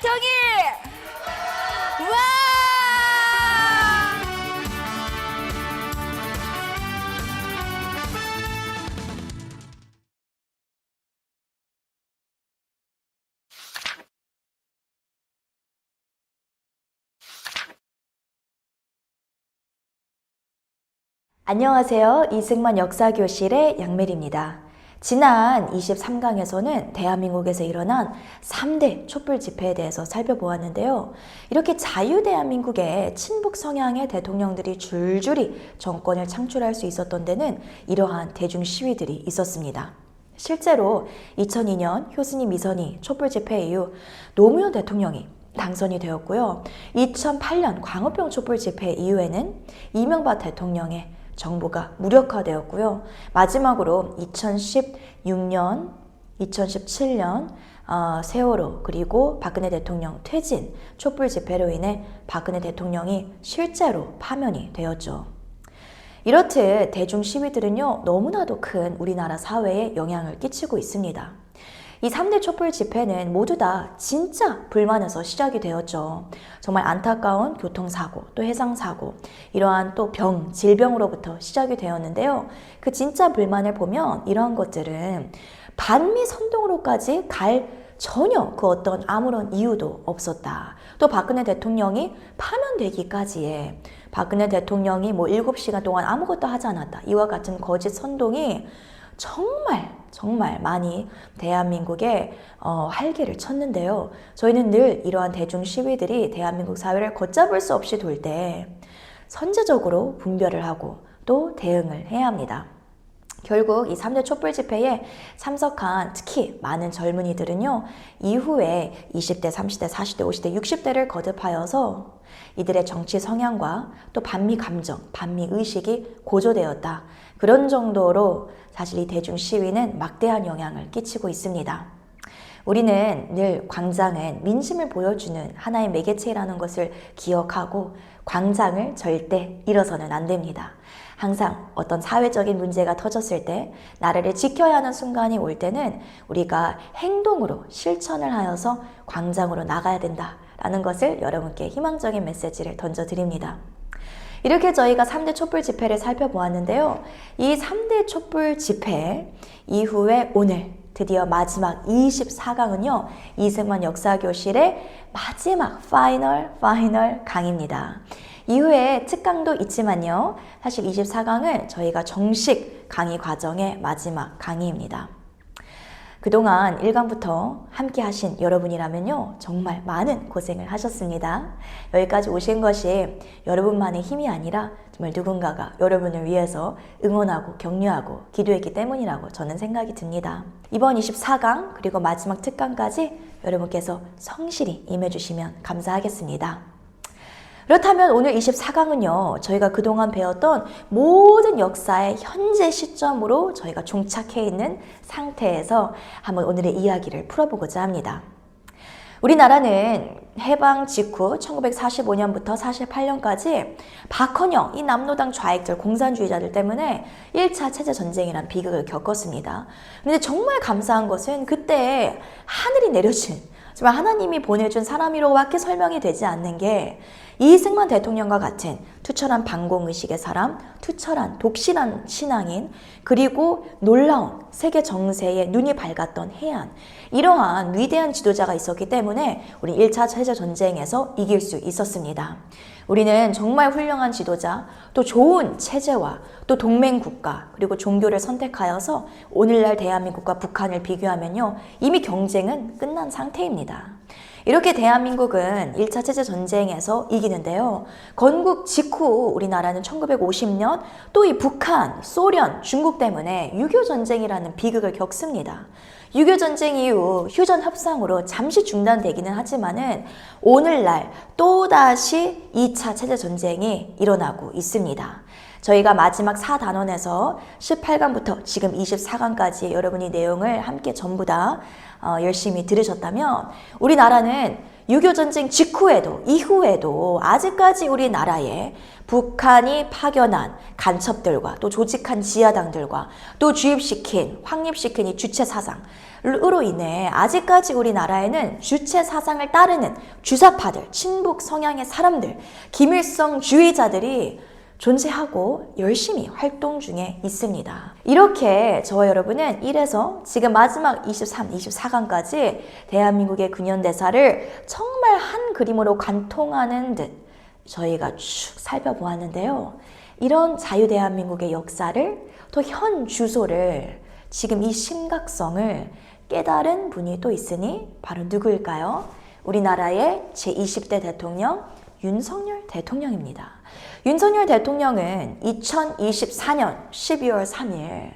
대통령이! 와! 안녕하세요. 이승만 역사교실의 양멜입니다. 지난 23강에서는 대한민국에서 일어난 3대 촛불 집회에 대해서 살펴보았는데요. 이렇게 자유대한민국의 친북 성향의 대통령들이 줄줄이 정권을 창출할 수 있었던 데는 이러한 대중 시위들이 있었습니다. 실제로 2002년 효순이 미선이 촛불 집회 이후 노무현 대통령이 당선이 되었고요. 2008년 광우병 촛불 집회 이후에는 이명박 대통령의 정부가 무력화되었고요. 마지막으로 2016년, 2017년 세월호 그리고 박근혜 대통령 퇴진 촛불 집회로 인해 박근혜 대통령이 실제로 파면이 되었죠. 이렇듯 대중 시위들은요, 너무나도 큰 우리나라 사회에 영향을 끼치고 있습니다. 이 3대 촛불 집회는 모두 다 진짜 불만에서 시작이 되었죠. 정말 안타까운 교통사고, 또 해상사고, 이러한 또 질병으로부터 시작이 되었는데요. 그 진짜 불만을 보면 이러한 것들은 반미 선동으로까지 갈 전혀 그 어떤 아무런 이유도 없었다. 또 박근혜 대통령이 파면되기까지에 박근혜 대통령이 7시간 동안 아무것도 하지 않았다. 이와 같은 거짓 선동이 정말 많이 대한민국에 활기를 쳤는데요. 저희는 늘 이러한 대중 시위들이 대한민국 사회를 걷잡을 수 없이 돌 때 선제적으로 분별을 하고 또 대응을 해야 합니다. 결국 이 3대 촛불 집회에 참석한 특히 많은 젊은이들은요, 이후에 20대, 30대, 40대, 50대, 60대를 거듭하여서 이들의 정치 성향과 또 반미 감정, 반미 의식이 고조되었다. 그런 정도로 사실 이 대중 시위는 막대한 영향을 끼치고 있습니다. 우리는 늘 광장은 민심을 보여주는 하나의 매개체라는 것을 기억하고 광장을 절대 잃어서는 안 됩니다. 항상 어떤 사회적인 문제가 터졌을 때 나라를 지켜야 하는 순간이 올 때는 우리가 행동으로 실천을 하여서 광장으로 나가야 된다라는 것을 여러분께 희망적인 메시지를 던져드립니다. 이렇게 저희가 3대 촛불 집회를 살펴보았는데요. 이 3대 촛불 집회 이후에 오늘 드디어 마지막 24강은요. 이승만 역사교실의 마지막 파이널 강입니다. 이후에 특강도 있지만요. 사실 24강은 저희가 정식 강의 과정의 마지막 강의입니다. 그동안 1강부터 함께 하신 여러분이라면요, 정말 많은 고생을 하셨습니다. 여기까지 오신 것이 여러분만의 힘이 아니라 정말 누군가가 여러분을 위해서 응원하고 격려하고 기도했기 때문이라고 저는 생각이 듭니다. 이번 24강 그리고 마지막 특강까지 여러분께서 성실히 임해주시면 감사하겠습니다. 그렇다면 오늘 24강은요, 저희가 그동안 배웠던 모든 역사의 현재 시점으로 저희가 종착해 있는 상태에서 한번 오늘의 이야기를 풀어보고자 합니다. 우리나라는 해방 직후 1945년부터 48년까지 박헌영, 이 남로당 좌익들, 공산주의자들 때문에 1차 체제전쟁이란 비극을 겪었습니다. 근데 정말 감사한 것은 그때 하늘이 내려준, 정말 하나님이 보내준 사람이라고밖에 설명이 되지 않는 게 이승만 대통령과 같은 투철한 반공의식의 사람, 투철한 독실한 신앙인, 그리고 놀라운 세계 정세에 눈이 밝았던 해안, 이러한 위대한 지도자가 있었기 때문에 우리 1차 체제전쟁에서 이길 수 있었습니다. 우리는 정말 훌륭한 지도자, 또 좋은 체제와 또 동맹국가, 그리고 종교를 선택하여서 오늘날 대한민국과 북한을 비교하면요, 이미 경쟁은 끝난 상태입니다. 이렇게 대한민국은 1차 체제전쟁에서 이기는데요. 건국 직후 우리나라는 1950년 또 이 북한, 소련, 중국 때문에 6.25전쟁이라는 비극을 겪습니다. 6.25전쟁 이후 휴전협상으로 잠시 중단되기는 하지만은 오늘날 또다시 2차 체제전쟁이 일어나고 있습니다. 저희가 마지막 4단원에서 18강부터 지금 24강까지 여러분이 내용을 함께 전부 다 열심히 들으셨다면 우리나라는 6.25 전쟁 직후에도 이후에도 아직까지 우리나라에 북한이 파견한 간첩들과 또 조직한 지하당들과 또 주입시킨 확립시킨 이 주체 사상으로 인해 아직까지 우리나라에는 주체 사상을 따르는 주사파들, 친북 성향의 사람들, 김일성주의자들이 존재하고 열심히 활동 중에 있습니다. 이렇게 저와 여러분은 1에서 지금 마지막 23, 24강까지 대한민국의 근현대사를 정말 한 그림으로 관통하는 듯 저희가 쭉 살펴보았는데요. 이런 자유대한민국의 역사를 또 현 주소를 지금 이 심각성을 깨달은 분이 또 있으니 바로 누구일까요? 우리나라의 제20대 대통령 윤석열 대통령입니다. 윤석열 대통령은 2024년 12월 3일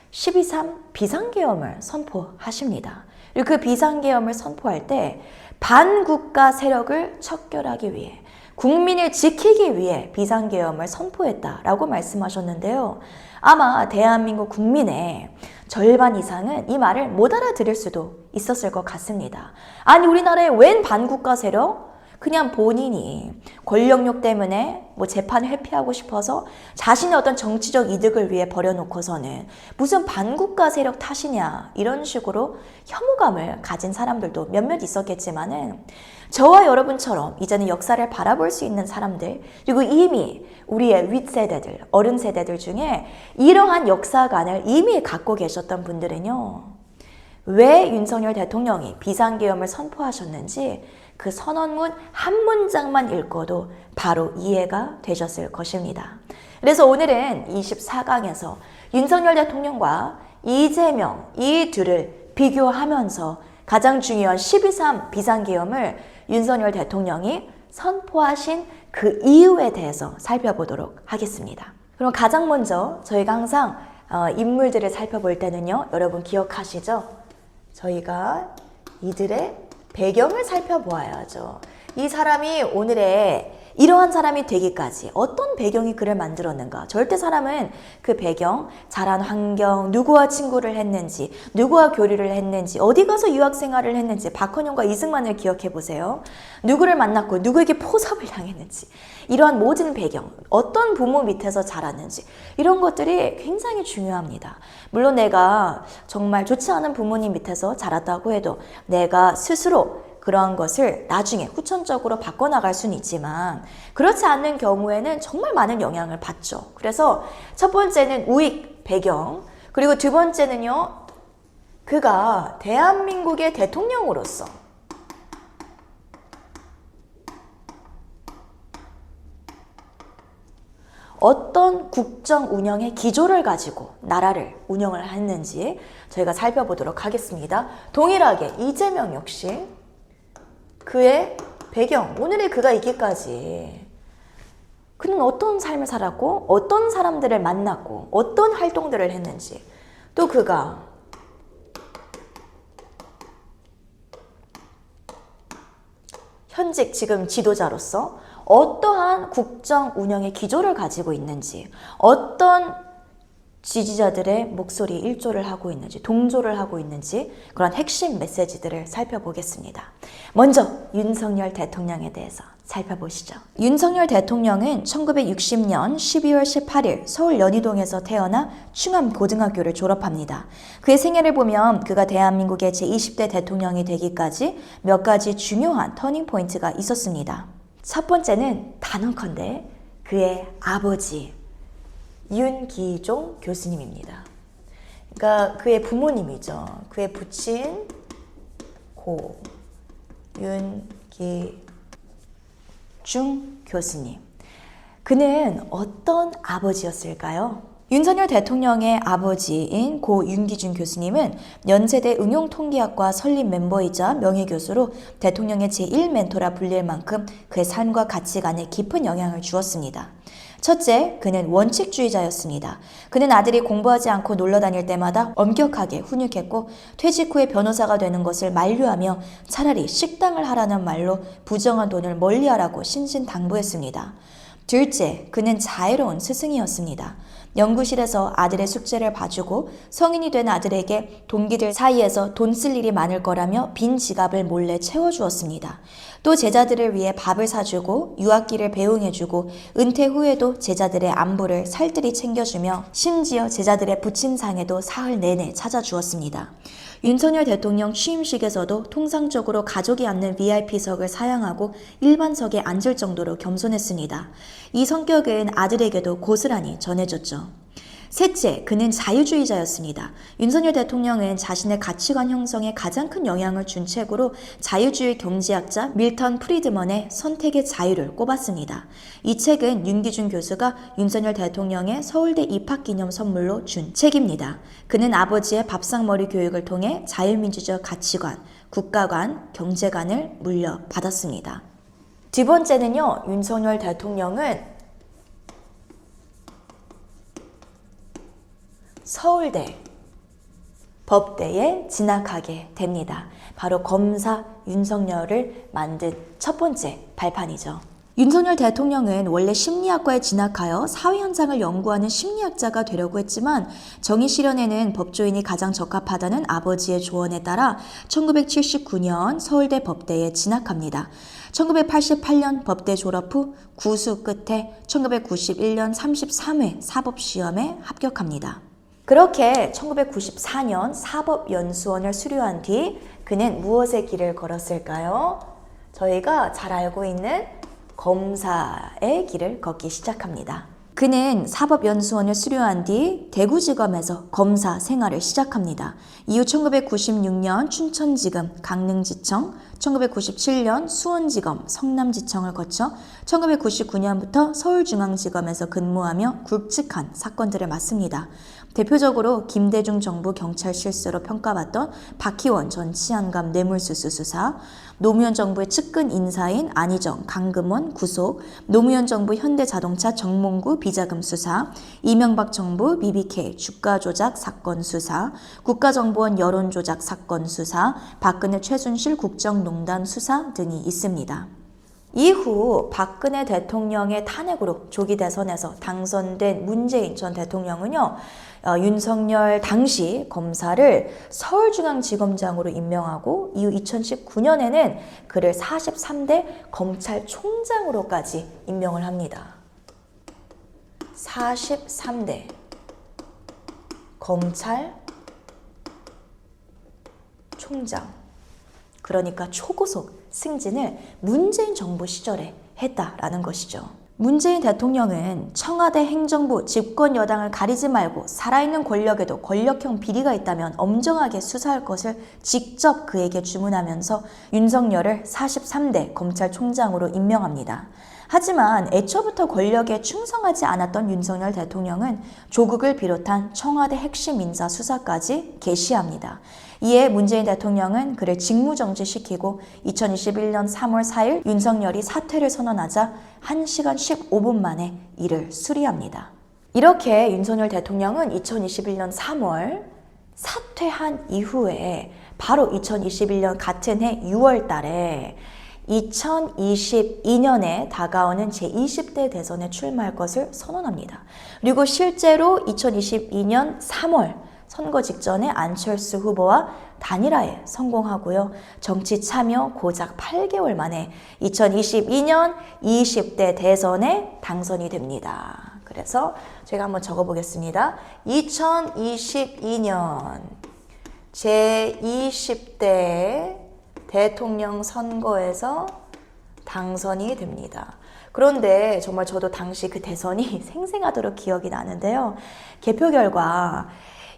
12.3 비상계엄을 선포하십니다. 그리고 그 비상계엄을 선포할 때 반국가 세력을 척결하기 위해 국민을 지키기 위해 비상계엄을 선포했다라고 말씀하셨는데요. 아마 대한민국 국민의 절반 이상은 이 말을 못 알아들을 수도 있었을 것 같습니다. 아니 우리나라에 웬 반국가 세력? 그냥 본인이 권력욕 때문에 뭐 재판을 회피하고 싶어서 자신의 어떤 정치적 이득을 위해 버려놓고서는 무슨 반국가 세력 탓이냐 이런 식으로 혐오감을 가진 사람들도 몇몇 있었겠지만은 저와 여러분처럼 이제는 역사를 바라볼 수 있는 사람들 그리고 이미 우리의 윗세대들, 어른 세대들 중에 이러한 역사관을 이미 갖고 계셨던 분들은요. 왜 윤석열 대통령이 비상계엄을 선포하셨는지 그 선언문 한 문장만 읽어도 바로 이해가 되셨을 것입니다. 그래서 오늘은 24강에서 윤석열 대통령과 이재명 이 둘을 비교하면서 가장 중요한 12.3 비상계엄을 윤석열 대통령이 선포하신 그 이유에 대해서 살펴보도록 하겠습니다. 그럼 가장 먼저 저희가 항상 인물들을 살펴볼 때는요. 여러분 기억하시죠? 저희가 이들의 배경을 살펴보아야죠. 이 사람이 오늘의 이러한 사람이 되기까지 어떤 배경이 그를 만들었는가. 절대 사람은 그 배경, 자란 환경, 누구와 친구를 했는지, 누구와 교류를 했는지, 어디 가서 유학생활을 했는지, 박헌용과 이승만을 기억해 보세요. 누구를 만났고 누구에게 포섭을 당했는지, 이러한 모든 배경, 어떤 부모 밑에서 자랐는지 이런 것들이 굉장히 중요합니다. 물론 내가 정말 좋지 않은 부모님 밑에서 자랐다고 해도 내가 스스로 그러한 것을 나중에 후천적으로 바꿔나갈 수는 있지만 그렇지 않는 경우에는 정말 많은 영향을 받죠. 그래서 첫 번째는 우익 배경, 그리고 두 번째는요. 그가 대한민국의 대통령으로서 어떤 국정 운영의 기조를 가지고 나라를 운영을 했는지 저희가 살펴보도록 하겠습니다. 동일하게 이재명 역시 그의 배경, 오늘의 그가 있기까지 그는 어떤 삶을 살았고 어떤 사람들을 만났고 어떤 활동들을 했는지 또 그가 현직 지금 지도자로서 어떠한 국정 운영의 기조를 가지고 있는지 어떤 지지자들의 목소리 일조를 하고 있는지 동조를 하고 있는지 그런 핵심 메시지들을 살펴보겠습니다. 먼저 윤석열 대통령에 대해서 살펴보시죠. 윤석열 대통령은 1960년 12월 18일 서울 연희동에서 태어나 충암고등학교를 졸업합니다. 그의 생애를 보면 그가 대한민국의 제20대 대통령이 되기까지 몇 가지 중요한 터닝포인트가 있었습니다. 첫 번째는 단언컨대 그의 아버지 윤기종 교수님입니다. 그러니까 그의 부모님이죠. 그의 부친 고 윤기중 교수님. 그는 어떤 아버지였을까요? 윤석열 대통령의 아버지인 고 윤기중 교수님은 연세대 응용통계학과 설립 멤버이자 명예교수로 대통령의 제1멘토라 불릴 만큼 그의 삶과 가치관에 깊은 영향을 주었습니다. 첫째, 그는 원칙주의자였습니다. 그는 아들이 공부하지 않고 놀러 다닐 때마다 엄격하게 훈육했고 퇴직 후에 변호사가 되는 것을 만류하며 차라리 식당을 하라는 말로 부정한 돈을 멀리하라고 신신당부했습니다. 둘째, 그는 자애로운 스승이었습니다. 연구실에서 아들의 숙제를 봐주고 성인이 된 아들에게 동기들 사이에서 돈 쓸 일이 많을 거라며 빈 지갑을 몰래 채워주었습니다. 또 제자들을 위해 밥을 사주고 유학기를 배웅해주고 은퇴 후에도 제자들의 안부를 살뜰히 챙겨주며 심지어 제자들의 부친상에도 사흘 내내 찾아주었습니다. 윤석열 대통령 취임식에서도 통상적으로 가족이 앉는 VIP석을 사양하고 일반석에 앉을 정도로 겸손했습니다. 이 성격은 아들에게도 고스란히 전해졌죠. 셋째, 그는 자유주의자였습니다. 윤석열 대통령은 자신의 가치관 형성에 가장 큰 영향을 준 책으로 자유주의 경제학자 밀턴 프리드먼의 선택의 자유를 꼽았습니다. 이 책은 윤기준 교수가 윤석열 대통령의 서울대 입학기념 선물로 준 책입니다. 그는 아버지의 밥상머리 교육을 통해 자유민주적 가치관, 국가관, 경제관을 물려받았습니다. 두 번째는요, 윤석열 대통령은 서울대 법대에 진학하게 됩니다. 바로 검사 윤석열을 만든 첫 번째 발판이죠. 윤석열 대통령은 원래 심리학과에 진학하여 사회 현상을 연구하는 심리학자가 되려고 했지만 정의 실현에는 법조인이 가장 적합하다는 아버지의 조언에 따라 1979년 서울대 법대에 진학합니다. 1988년 법대 졸업 후 구수 끝에 1991년 33회 사법시험에 합격합니다. 그렇게 1994년 사법연수원을 수료한 뒤 그는 무엇의 길을 걸었을까요? 저희가 잘 알고 있는 검사의 길을 걷기 시작합니다. 그는 사법연수원을 수료한 뒤 대구지검에서 검사 생활을 시작합니다. 이후 1996년 춘천지검 강릉지청, 1997년 수원지검 성남지청을 거쳐 1999년부터 서울중앙지검에서 근무하며 굵직한 사건들을 맡습니다. 대표적으로 김대중 정부 경찰 실세로 평가받던 박희원 전 치안감 뇌물수수 수사, 노무현 정부의 측근 인사인 안희정, 강금원 구속, 노무현 정부 현대자동차 정몽구 비자금 수사, 이명박 정부 BBK 주가 조작 사건 수사, 국가정보원 여론조작 사건 수사, 박근혜 최순실 국정농단 수사 등이 있습니다. 이후 박근혜 대통령의 탄핵으로 조기 대선에서 당선된 문재인 전 대통령은요, 윤석열 당시 검사를 서울중앙지검장으로 임명하고 이후 2019년에는 그를 43대 검찰총장으로까지 임명을 합니다. 43대 검찰총장, 그러니까 초고속 승진을 문재인 정부 시절에 했다라는 것이죠. 문재인 대통령은 청와대 행정부 집권 여당을 가리지 말고 살아있는 권력에도 권력형 비리가 있다면 엄정하게 수사할 것을 직접 그에게 주문하면서 윤석열을 43대 검찰총장으로 임명합니다. 하지만 애초부터 권력에 충성하지 않았던 윤석열 대통령은 조국을 비롯한 청와대 핵심 인사 수사까지 개시합니다. 이에 문재인 대통령은 그를 직무정지시키고 2021년 3월 4일 윤석열이 사퇴를 선언하자 1시간 15분 만에 이를 수리합니다. 이렇게 윤석열 대통령은 2021년 3월 사퇴한 이후에 바로 2021년 같은 해 6월 달에 2022년에 다가오는 제20대 대선에 출마할 것을 선언합니다. 그리고 실제로 2022년 3월 선거 직전에 안철수 후보와 단일화에 성공하고요. 정치 참여 고작 8개월 만에 2022년 20대 대선에 당선이 됩니다. 그래서 제가 한번 적어보겠습니다. 2022년 제20대 대통령 선거에서 당선이 됩니다. 그런데 정말 저도 당시 그 대선이 생생하도록 기억이 나는데요. 개표 결과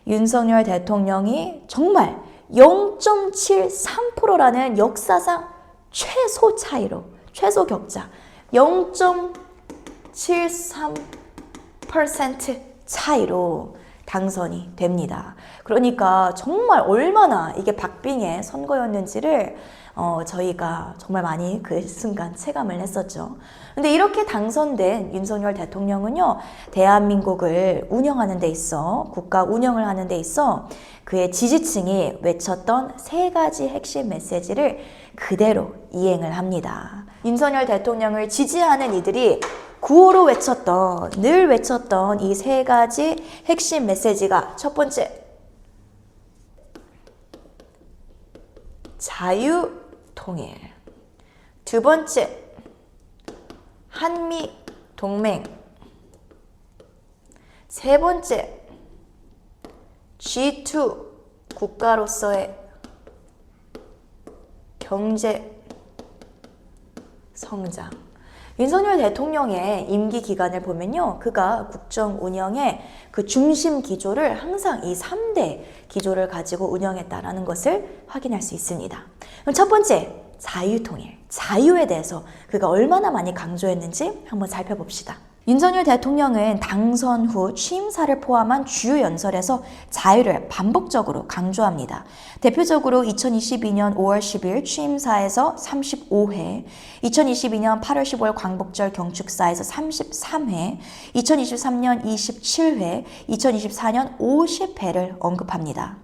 윤석열 대통령이 정말 0.73%라는 역사상 최소 차이로, 최소 격차 0.73% 차이로 당선이 됩니다. 그러니까 정말 얼마나 이게 박빙의 선거였는지를 저희가 정말 많이 그 순간 체감을 했었죠. 근데 이렇게 당선된 윤석열 대통령은요, 대한민국을 운영하는 데 있어, 국가 운영을 하는 데 있어 그의 지지층이 외쳤던 세 가지 핵심 메시지를 그대로 이행을 합니다. 윤석열 대통령을 지지하는 이들이 구호로 외쳤던, 늘 외쳤던 이 세 가지 핵심 메시지가 첫 번째, 자유통일. 두 번째, 한미동맹. 세 번째, G2 국가로서의 경제 성장. 윤석열 대통령의 임기 기간을 보면요, 그가 국정 운영의 그 중심 기조를 항상 이 3대 기조를 가지고 운영했다라는 것을 확인할 수 있습니다. 그럼 첫 번째, 자유통일. 자유에 대해서 그가 얼마나 많이 강조했는지 한번 살펴봅시다. 윤석열 대통령은 당선 후 취임사를 포함한 주요 연설에서 자유를 반복적으로 강조합니다. 대표적으로 2022년 5월 10일 취임사에서 35회, 2022년 8월 15일 광복절 경축사에서 33회, 2023년 27회, 2024년 50회를 언급합니다.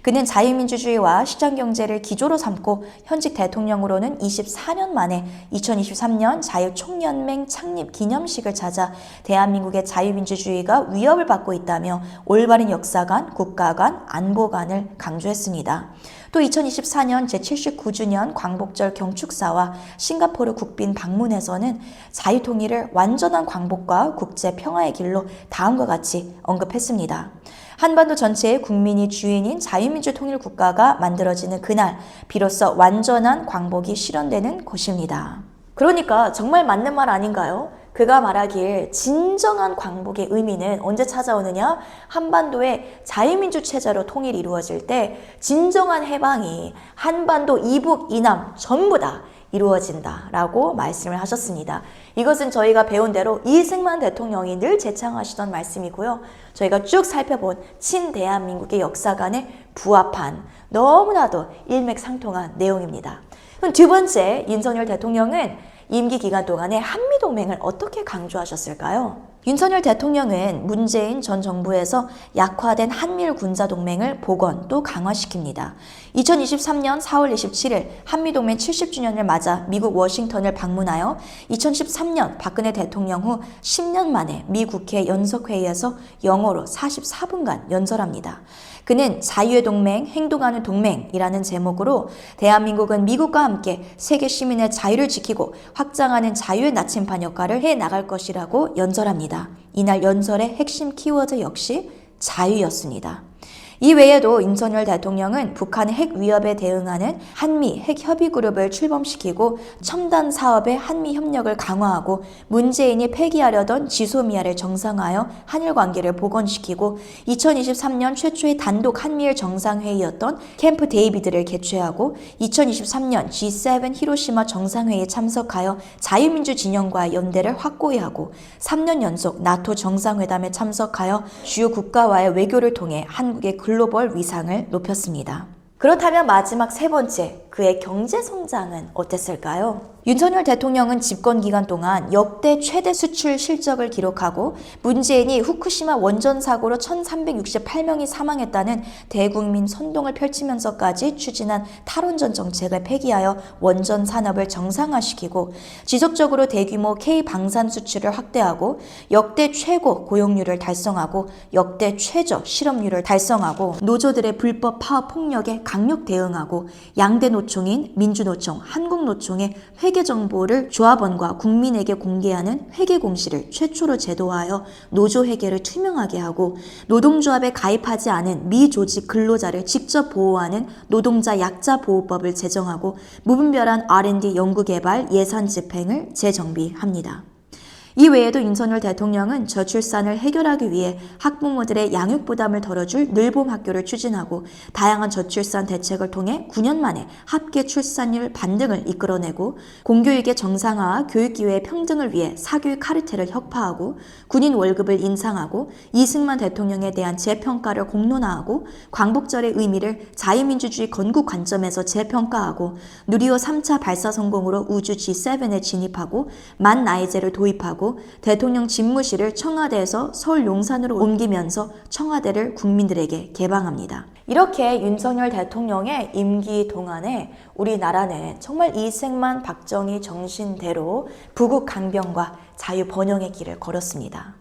그는 자유민주주의와 시장경제를 기조로 삼고 현직 대통령으로는 24년 만에 2023년 자유총연맹 창립 기념식을 찾아 대한민국의 자유민주주의가 위협을 받고 있다며 올바른 역사관, 국가관, 안보관을 강조했습니다. 또 2024년 제79주년 광복절 경축사와 싱가포르 국빈 방문에서는 자유통일을 완전한 광복과 국제평화의 길로 다음과 같이 언급했습니다. 한반도 전체의 국민이 주인인 자유민주 통일국가가 만들어지는 그날 비로소 완전한 광복이 실현되는 것입니다. 그러니까 정말 맞는 말 아닌가요? 그가 말하길 진정한 광복의 의미는 언제 찾아오느냐? 한반도의 자유민주 체제로 통일이 이루어질 때 진정한 해방이 한반도 이북, 이남 전부 다 이루어진다라고 말씀을 하셨습니다. 이것은 저희가 배운 대로 이승만 대통령이 늘 제창하시던 말씀이고요. 저희가 쭉 살펴본 친대한민국의 역사관에 부합한 너무나도 일맥상통한 내용입니다. 그럼 두 번째, 윤석열 대통령은 임기 기간 동안에 한미동맹을 어떻게 강조하셨을까요? 윤석열 대통령은 문재인 전 정부에서 약화된 한미일 군사동맹을 복원 또 강화시킵니다. 2023년 4월 27일 한미동맹 70주년을 맞아 미국 워싱턴을 방문하여 2013년 박근혜 대통령 후 10년 만에 미 국회 연석회의에서 영어로 44분간 연설합니다. 그는 자유의 동맹, 행동하는 동맹이라는 제목으로 대한민국은 미국과 함께 세계 시민의 자유를 지키고 확장하는 자유의 나침반 역할을 해나갈 것이라고 연설합니다. 이날 연설의 핵심 키워드 역시 자유였습니다. 이 외에도 윤석열 대통령은 북한의 핵 위협에 대응하는 한미 핵협의그룹을 출범시키고 첨단 사업의 한미 협력을 강화하고 문재인이 폐기하려던 지소미아를 정상화하여 한일 관계를 복원시키고 2023년 최초의 단독 한미일 정상회의였던 캠프 데이비드를 개최하고 2023년 G7 히로시마 정상회의에 참석하여 자유민주 진영과의 연대를 확고히 하고 3년 연속 나토 정상회담에 참석하여 주요 국가와의 외교를 통해 한국의 글로벌 위상을 높였습니다. 그렇다면 마지막 세 번째, 그의 경제 성장은 어땠을까요? 윤석열 대통령은 집권 기간 동안 역대 최대 수출 실적을 기록하고 문재인이 후쿠시마 원전 사고로 1368명이 사망했다는 대국민 선동을 펼치면서까지 추진한 탈원전 정책을 폐기하여 원전 산업을 정상화시키고 지속적으로 대규모 K 방산 수출을 확대하고 역대 최고 고용률을 달성하고 역대 최저 실업률을 달성하고 노조들의 불법 파업 폭력에 강력 대응하고 양대 노총인 민주노총, 한국노총의 회계 정보를 조합원과 국민에게 공개하는 회계 공시를 최초로 제도화하여 노조 회계를 투명하게 하고 노동조합에 가입하지 않은 미조직 근로자를 직접 보호하는 노동자 약자 보호법을 제정하고 무분별한 R&D 연구개발 예산 집행을 재정비합니다. 이 외에도 윤석열 대통령은 저출산을 해결하기 위해 학부모들의 양육 부담을 덜어줄 늘봄 학교를 추진하고 다양한 저출산 대책을 통해 9년 만에 합계 출산율 반등을 이끌어내고 공교육의 정상화와 교육기회의 평등을 위해 사교육 카르텔을 혁파하고 군인 월급을 인상하고 이승만 대통령에 대한 재평가를 공론화하고 광복절의 의미를 자유민주주의 건국 관점에서 재평가하고 누리호 3차 발사 성공으로 우주 G7에 진입하고 만 나이제를 도입하고 하고 대통령 집무실을 청와대에서 서울 용산으로 옮기면서 청와대를 국민들에게 개방합니다. 이렇게 윤석열 대통령의 임기 동안에 우리나라는 정말 이승만 박정희 정신대로 부국 강병과 자유 번영의 길을 걸었습니다.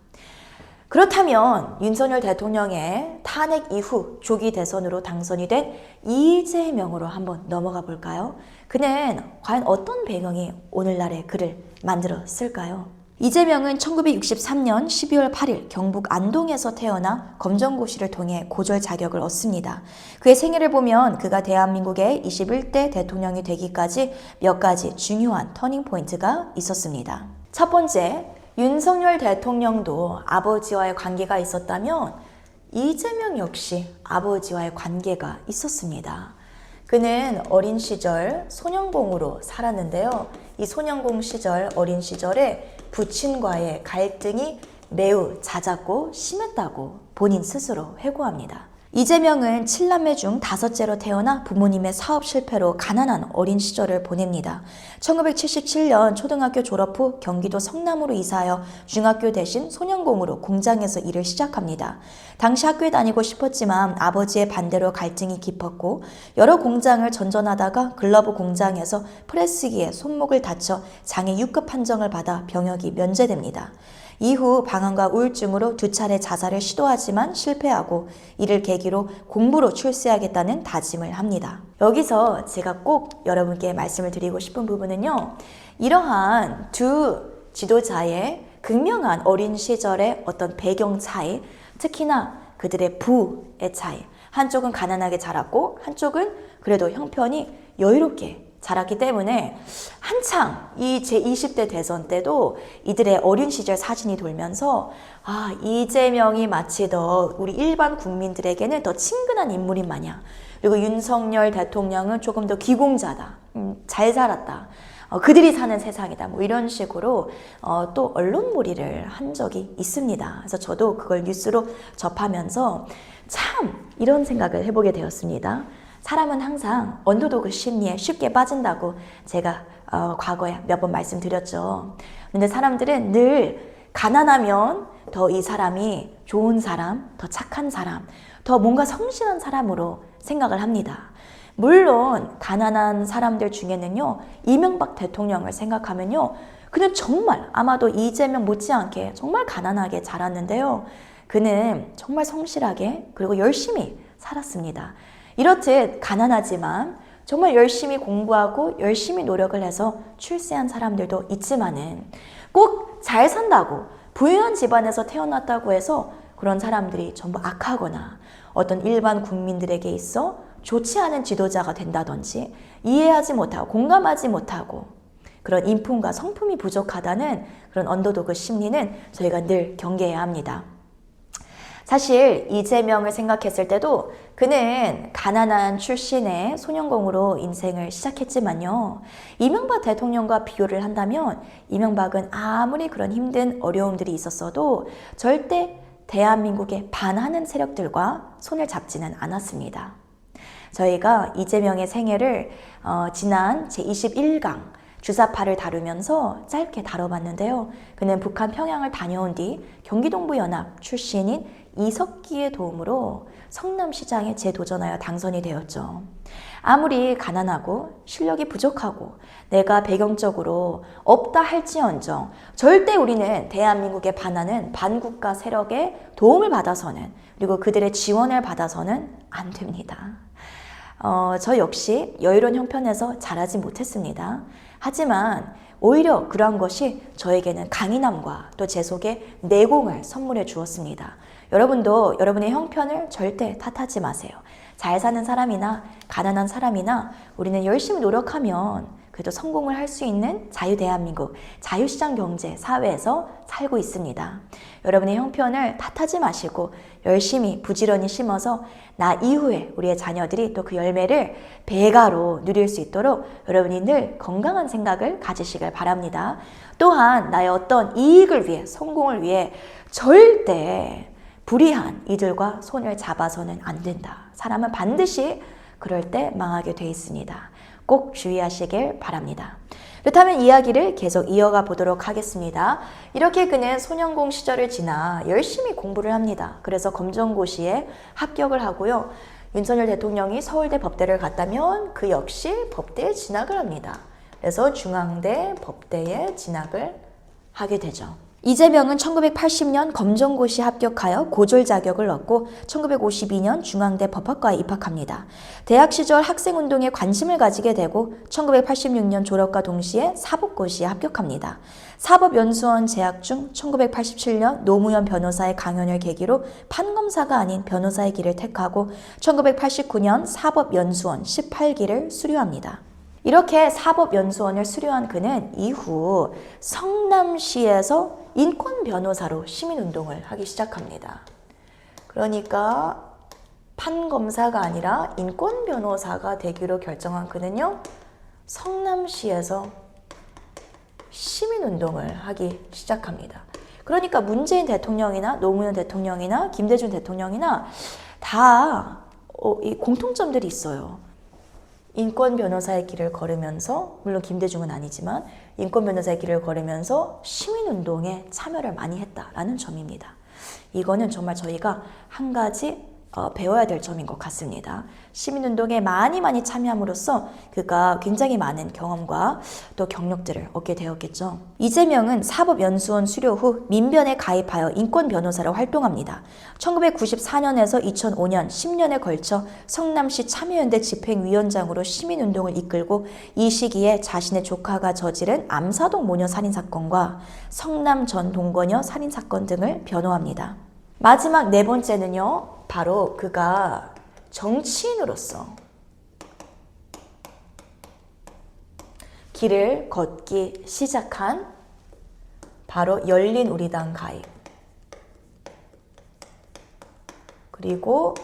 그렇다면 윤석열 대통령의 탄핵 이후 조기 대선으로 당선이 된 이재명으로 한번 넘어가 볼까요? 그는 과연 어떤 배경이 오늘날의 그를 만들었을까요? 이재명은 1963년 12월 8일 경북 안동에서 태어나 검정고시를 통해 고졸 자격을 얻습니다. 그의 생애를 보면 그가 대한민국의 21대 대통령이 되기까지 몇 가지 중요한 터닝포인트가 있었습니다. 첫 번째, 윤석열 대통령도 아버지와의 관계가 있었다면 이재명 역시 아버지와의 관계가 있었습니다. 그는 어린 시절 소년공으로 살았는데요. 이 소년공 시절, 어린 시절에 부친과의 갈등이 매우 잦았고 심했다고 본인 스스로 회고합니다. 이재명은 7남매 중 5째로 태어나 부모님의 사업 실패로 가난한 어린 시절을 보냅니다. 1977년 초등학교 졸업 후 경기도 성남으로 이사하여 중학교 대신 소년공으로 공장에서 일을 시작합니다. 당시 학교에 다니고 싶었지만 아버지의 반대로 갈등이 깊었고 여러 공장을 전전하다가 글러브 공장에서 프레스기에 손목을 다쳐 장애 6급 판정을 받아 병역이 면제됩니다. 이후 방황과 우울증으로 2차례 자살을 시도하지만 실패하고 이를 계기로 공부로 출세하겠다는 다짐을 합니다. 여기서 제가 꼭 여러분께 말씀을 드리고 싶은 부분은요. 이러한 두 지도자의 극명한 어린 시절의 어떤 배경 차이, 특히나 그들의 부의 차이. 한쪽은 가난하게 자랐고 한쪽은 그래도 형편이 여유롭게 자랐기 때문에 한창 이 제20대 대선 때도 이들의 어린 시절 사진이 돌면서 이재명이 마치 더 우리 일반 국민들에게는 더 친근한 인물인 마냥, 그리고 윤석열 대통령은 조금 더 기공자다, 잘 살았다, 그들이 사는 세상이다, 뭐 이런 식으로 또 언론몰이를 한 적이 있습니다. 그래서 저도 그걸 뉴스로 접하면서 참 이런 생각을 해보게 되었습니다. 사람은 항상 언더도그 심리에 쉽게 빠진다고 제가 과거에 몇 번 말씀드렸죠. 근데 사람들은 늘 가난하면 더 이 사람이 좋은 사람, 더 착한 사람, 더 뭔가 성실한 사람으로 생각을 합니다. 물론 가난한 사람들 중에는요, 이명박 대통령을 생각하면요, 그는 정말 아마도 이재명 못지않게 정말 가난하게 자랐는데요. 그는 정말 성실하게 그리고 열심히 살았습니다. 이렇듯 가난하지만 정말 열심히 공부하고 열심히 노력을 해서 출세한 사람들도 있지만은 꼭 잘 산다고 부유한 집안에서 태어났다고 해서 그런 사람들이 전부 악하거나 어떤 일반 국민들에게 있어 좋지 않은 지도자가 된다든지 이해하지 못하고 공감하지 못하고 그런 인품과 성품이 부족하다는 그런 언더도그 심리는 저희가 늘 경계해야 합니다. 사실 이재명을 생각했을 때도 그는 가난한 출신의 소년공으로 인생을 시작했지만요. 이명박 대통령과 비교를 한다면 이명박은 아무리 그런 힘든 어려움들이 있었어도 절대 대한민국에 반하는 세력들과 손을 잡지는 않았습니다. 저희가 이재명의 생애를 지난 제21강 주사파를 다루면서 짧게 다뤄봤는데요. 그는 북한 평양을 다녀온 뒤 경기동부 연합 출신인 이석기의 도움으로 성남시장에 재도전하여 당선이 되었죠. 아무리 가난하고 실력이 부족하고 내가 배경적으로 없다 할지언정 절대 우리는 대한민국에 반하는 반국가 세력의 도움을 받아서는, 그리고 그들의 지원을 받아서는 안 됩니다. 저 역시 여유로운 형편에서 자라지 못했습니다. 하지만 오히려 그러한 것이 저에게는 강인함과 또 제 속에 내공을 선물해 주었습니다. 여러분도 여러분의 형편을 절대 탓하지 마세요. 잘 사는 사람이나 가난한 사람이나 우리는 열심히 노력하면 그래도 성공을 할 수 있는 자유대한민국, 자유시장 경제 사회에서 살고 있습니다. 여러분의 형편을 탓하지 마시고 열심히 부지런히 심어서 나 이후에 우리의 자녀들이 또 그 열매를 배가로 누릴 수 있도록 여러분이 늘 건강한 생각을 가지시길 바랍니다. 또한 나의 어떤 이익을 위해, 성공을 위해 절대 불의한 이들과 손을 잡아서는 안 된다. 사람은 반드시 그럴 때 망하게 돼 있습니다. 꼭 주의하시길 바랍니다. 그렇다면 이야기를 계속 이어가 보도록 하겠습니다. 이렇게 그는 소년공 시절을 지나 열심히 공부를 합니다. 그래서 검정고시에 합격을 하고요. 윤석열 대통령이 서울대 법대를 갔다면 그 역시 법대에 진학을 합니다. 그래서 중앙대 법대에 진학을 하게 되죠. 이재명은 1980년 검정고시 합격하여 고졸 자격을 얻고 1952년 중앙대 법학과에 입학합니다. 대학 시절 학생운동에 관심을 가지게 되고 1986년 졸업과 동시에 사법고시에 합격합니다. 사법연수원 재학 중 1987년 노무현 변호사의 강연을 계기로 판검사가 아닌 변호사의 길을 택하고 1989년 사법연수원 18기를 수료합니다. 이렇게 사법연수원을 수료한 그는 이후 성남시에서 인권 변호사로 시민운동을 하기 시작합니다. 그러니까 판검사가 아니라 인권 변호사가 되기로 결정한 그는요, 성남시에서 시민운동을 하기 시작합니다. 그러니까 문재인 대통령이나 노무현 대통령이나 김대중 대통령이나 다 이 공통점들이 있어요. 인권 변호사의 길을 걸으면서, 물론 김대중은 아니지만 인권 변호사의 길을 걸으면서 시민운동에 참여를 많이 했다라는 점입니다. 이거는 정말 저희가 한 가지 배워야 될 점인 것 같습니다. 시민운동에 많이 참여함으로써 그가 굉장히 많은 경험과 또 경력들을 얻게 되었겠죠. 이재명은 사법연수원 수료 후 민변에 가입하여 인권 변호사로 활동합니다. 1994년에서 2005년 10년에 걸쳐 성남시 참여연대 집행위원장으로 시민운동을 이끌고 이 시기에 자신의 조카가 저지른 암사동 모녀 살인사건과 성남 전 동거녀 살인사건 등을 변호합니다. 마지막 네 번째는요, 바로 그가 정치인으로서 길을 걷기 시작한 바로 열린우리당 가입, 그리고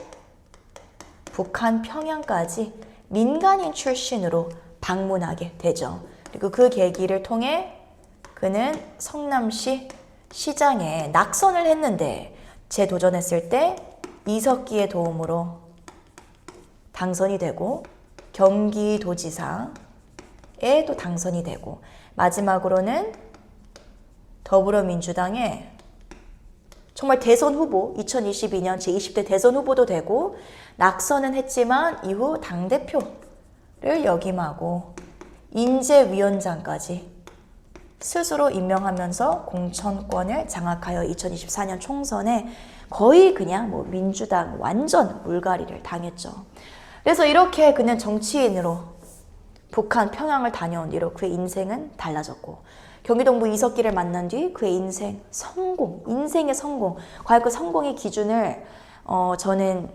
북한 평양까지 민간인 출신으로 방문하게 되죠. 그리고 그 계기를 통해 그는 성남시 시장에 낙선을 했는데 재도전했을 때 이석기의 도움으로 당선이 되고 경기도지사에 또 당선이 되고 마지막으로는 더불어민주당의 정말 대선 후보, 2022년 제20대 대선 후보도 되고 낙선은 했지만 이후 당대표를 역임하고 인재위원장까지 스스로 임명하면서 공천권을 장악하여 2024년 총선에 거의 그냥 민주당 완전 물갈이를 당했죠. 그래서 이렇게 그는 정치인으로 북한 평양을 다녀온 뒤로 그의 인생은 달라졌고 경기동부 이석기를 만난 뒤 그의 인생의 성공, 과연 그 성공의 기준을 저는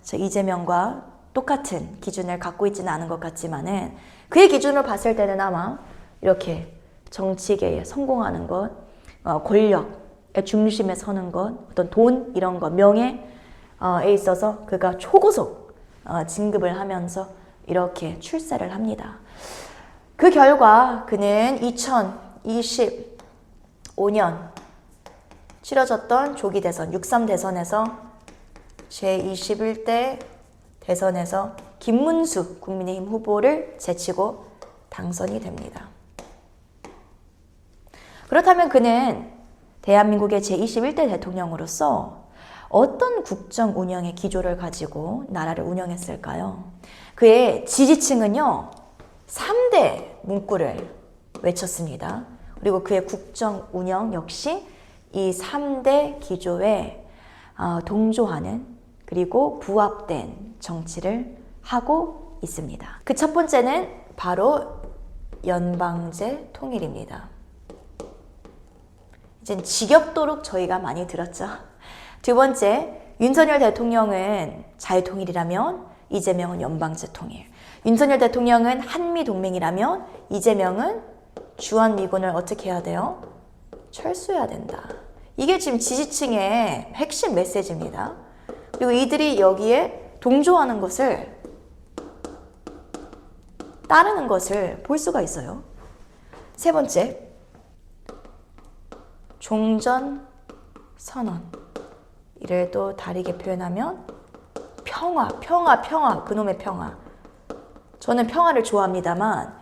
저 이재명과 똑같은 기준을 갖고 있지는 않은 것 같지만은 그의 기준으로 봤을 때는 아마 이렇게 정치계에 성공하는 것, 권력의 중심에 서는 것, 어떤 돈 이런 것, 명예에 있어서 그가 초고속 진급을 하면서 이렇게 출세를 합니다. 그 결과 그는 2025년 치러졌던 조기 대선, 6.3 대선에서 제21대 대선에서 김문수 국민의힘 후보를 제치고 당선이 됩니다. 그렇다면 그는 대한민국의 제21대 대통령으로서 어떤 국정 운영의 기조를 가지고 나라를 운영했을까요? 그의 지지층은요, 3대 문구를 외쳤습니다. 그리고 그의 국정 운영 역시 이 3대 기조에 동조하는 그리고 부합된 정치를 하고 있습니다. 그 첫 번째는 바로 연방제 통일입니다. 이젠 지겹도록 저희가 많이 들었죠. 두 번째, 윤석열 대통령은 자유통일이라면 이재명은 연방제 통일. 윤석열 대통령은 한미동맹이라면 이재명은 주한미군을 어떻게 해야 돼요? 철수해야 된다. 이게 지금 지지층의 핵심 메시지입니다. 그리고 이들이 여기에 동조하는 것을, 따르는 것을 볼 수가 있어요. 세 번째, 종전선언. 이를 또 다르게 표현하면 평화, 그놈의 평화. 저는 평화를 좋아합니다만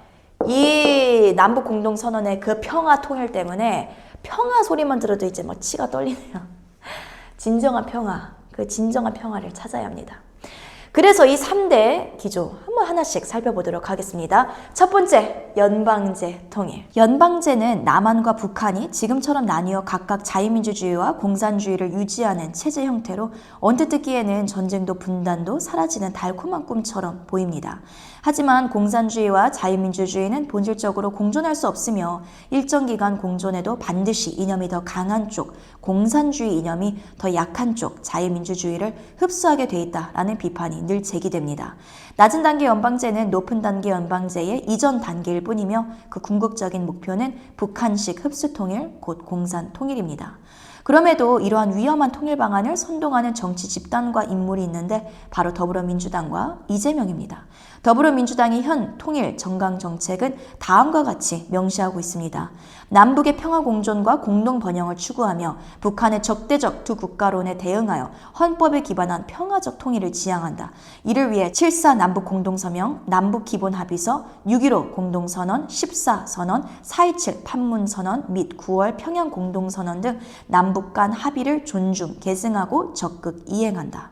이 남북 공동선언의 그 평화 통일 때문에 평화 소리만 들어도 이제 막 치가 떨리네요. 진정한 평화, 그 진정한 평화를 찾아야 합니다. 그래서 이 3대 기조 한번 하나씩 살펴보도록 하겠습니다. 첫 번째, 연방제 통일. 연방제는 남한과 북한이 지금처럼 나뉘어 각각 자유민주주의와 공산주의를 유지하는 체제 형태로 언뜻 듣기에는 전쟁도 분단도 사라지는 달콤한 꿈처럼 보입니다. 하지만 공산주의와 자유민주주의는 본질적으로 공존할 수 없으며 일정 기간 공존해도 반드시 이념이 더 강한 쪽, 공산주의 이념이 더 약한 쪽 자유민주주의를 흡수하게 돼 있다라는 비판이 늘 제기됩니다. 낮은 단계 연방제는 높은 단계 연방제의 이전 단계일 뿐이며 그 궁극적인 목표는 북한식 흡수 통일, 곧 공산 통일입니다. 그럼에도 이러한 위험한 통일 방안을 선동하는 정치 집단과 인물이 있는데 바로 더불어민주당과 이재명입니다. 더불어민주당의 현 통일 정강 정책은 다음과 같이 명시하고 있습니다. 남북의 평화 공존과 공동 번영을 추구하며 북한의 적대적 두 국가론에 대응하여 헌법에 기반한 평화적 통일을 지향한다. 이를 위해 7.4 남북 공동서명, 남북 기본 합의서, 6.15 공동선언, 14 선언, 4.27 판문선언 및 9월 평양 공동선언 등 남북 간 합의를 존중, 계승하고 적극 이행한다.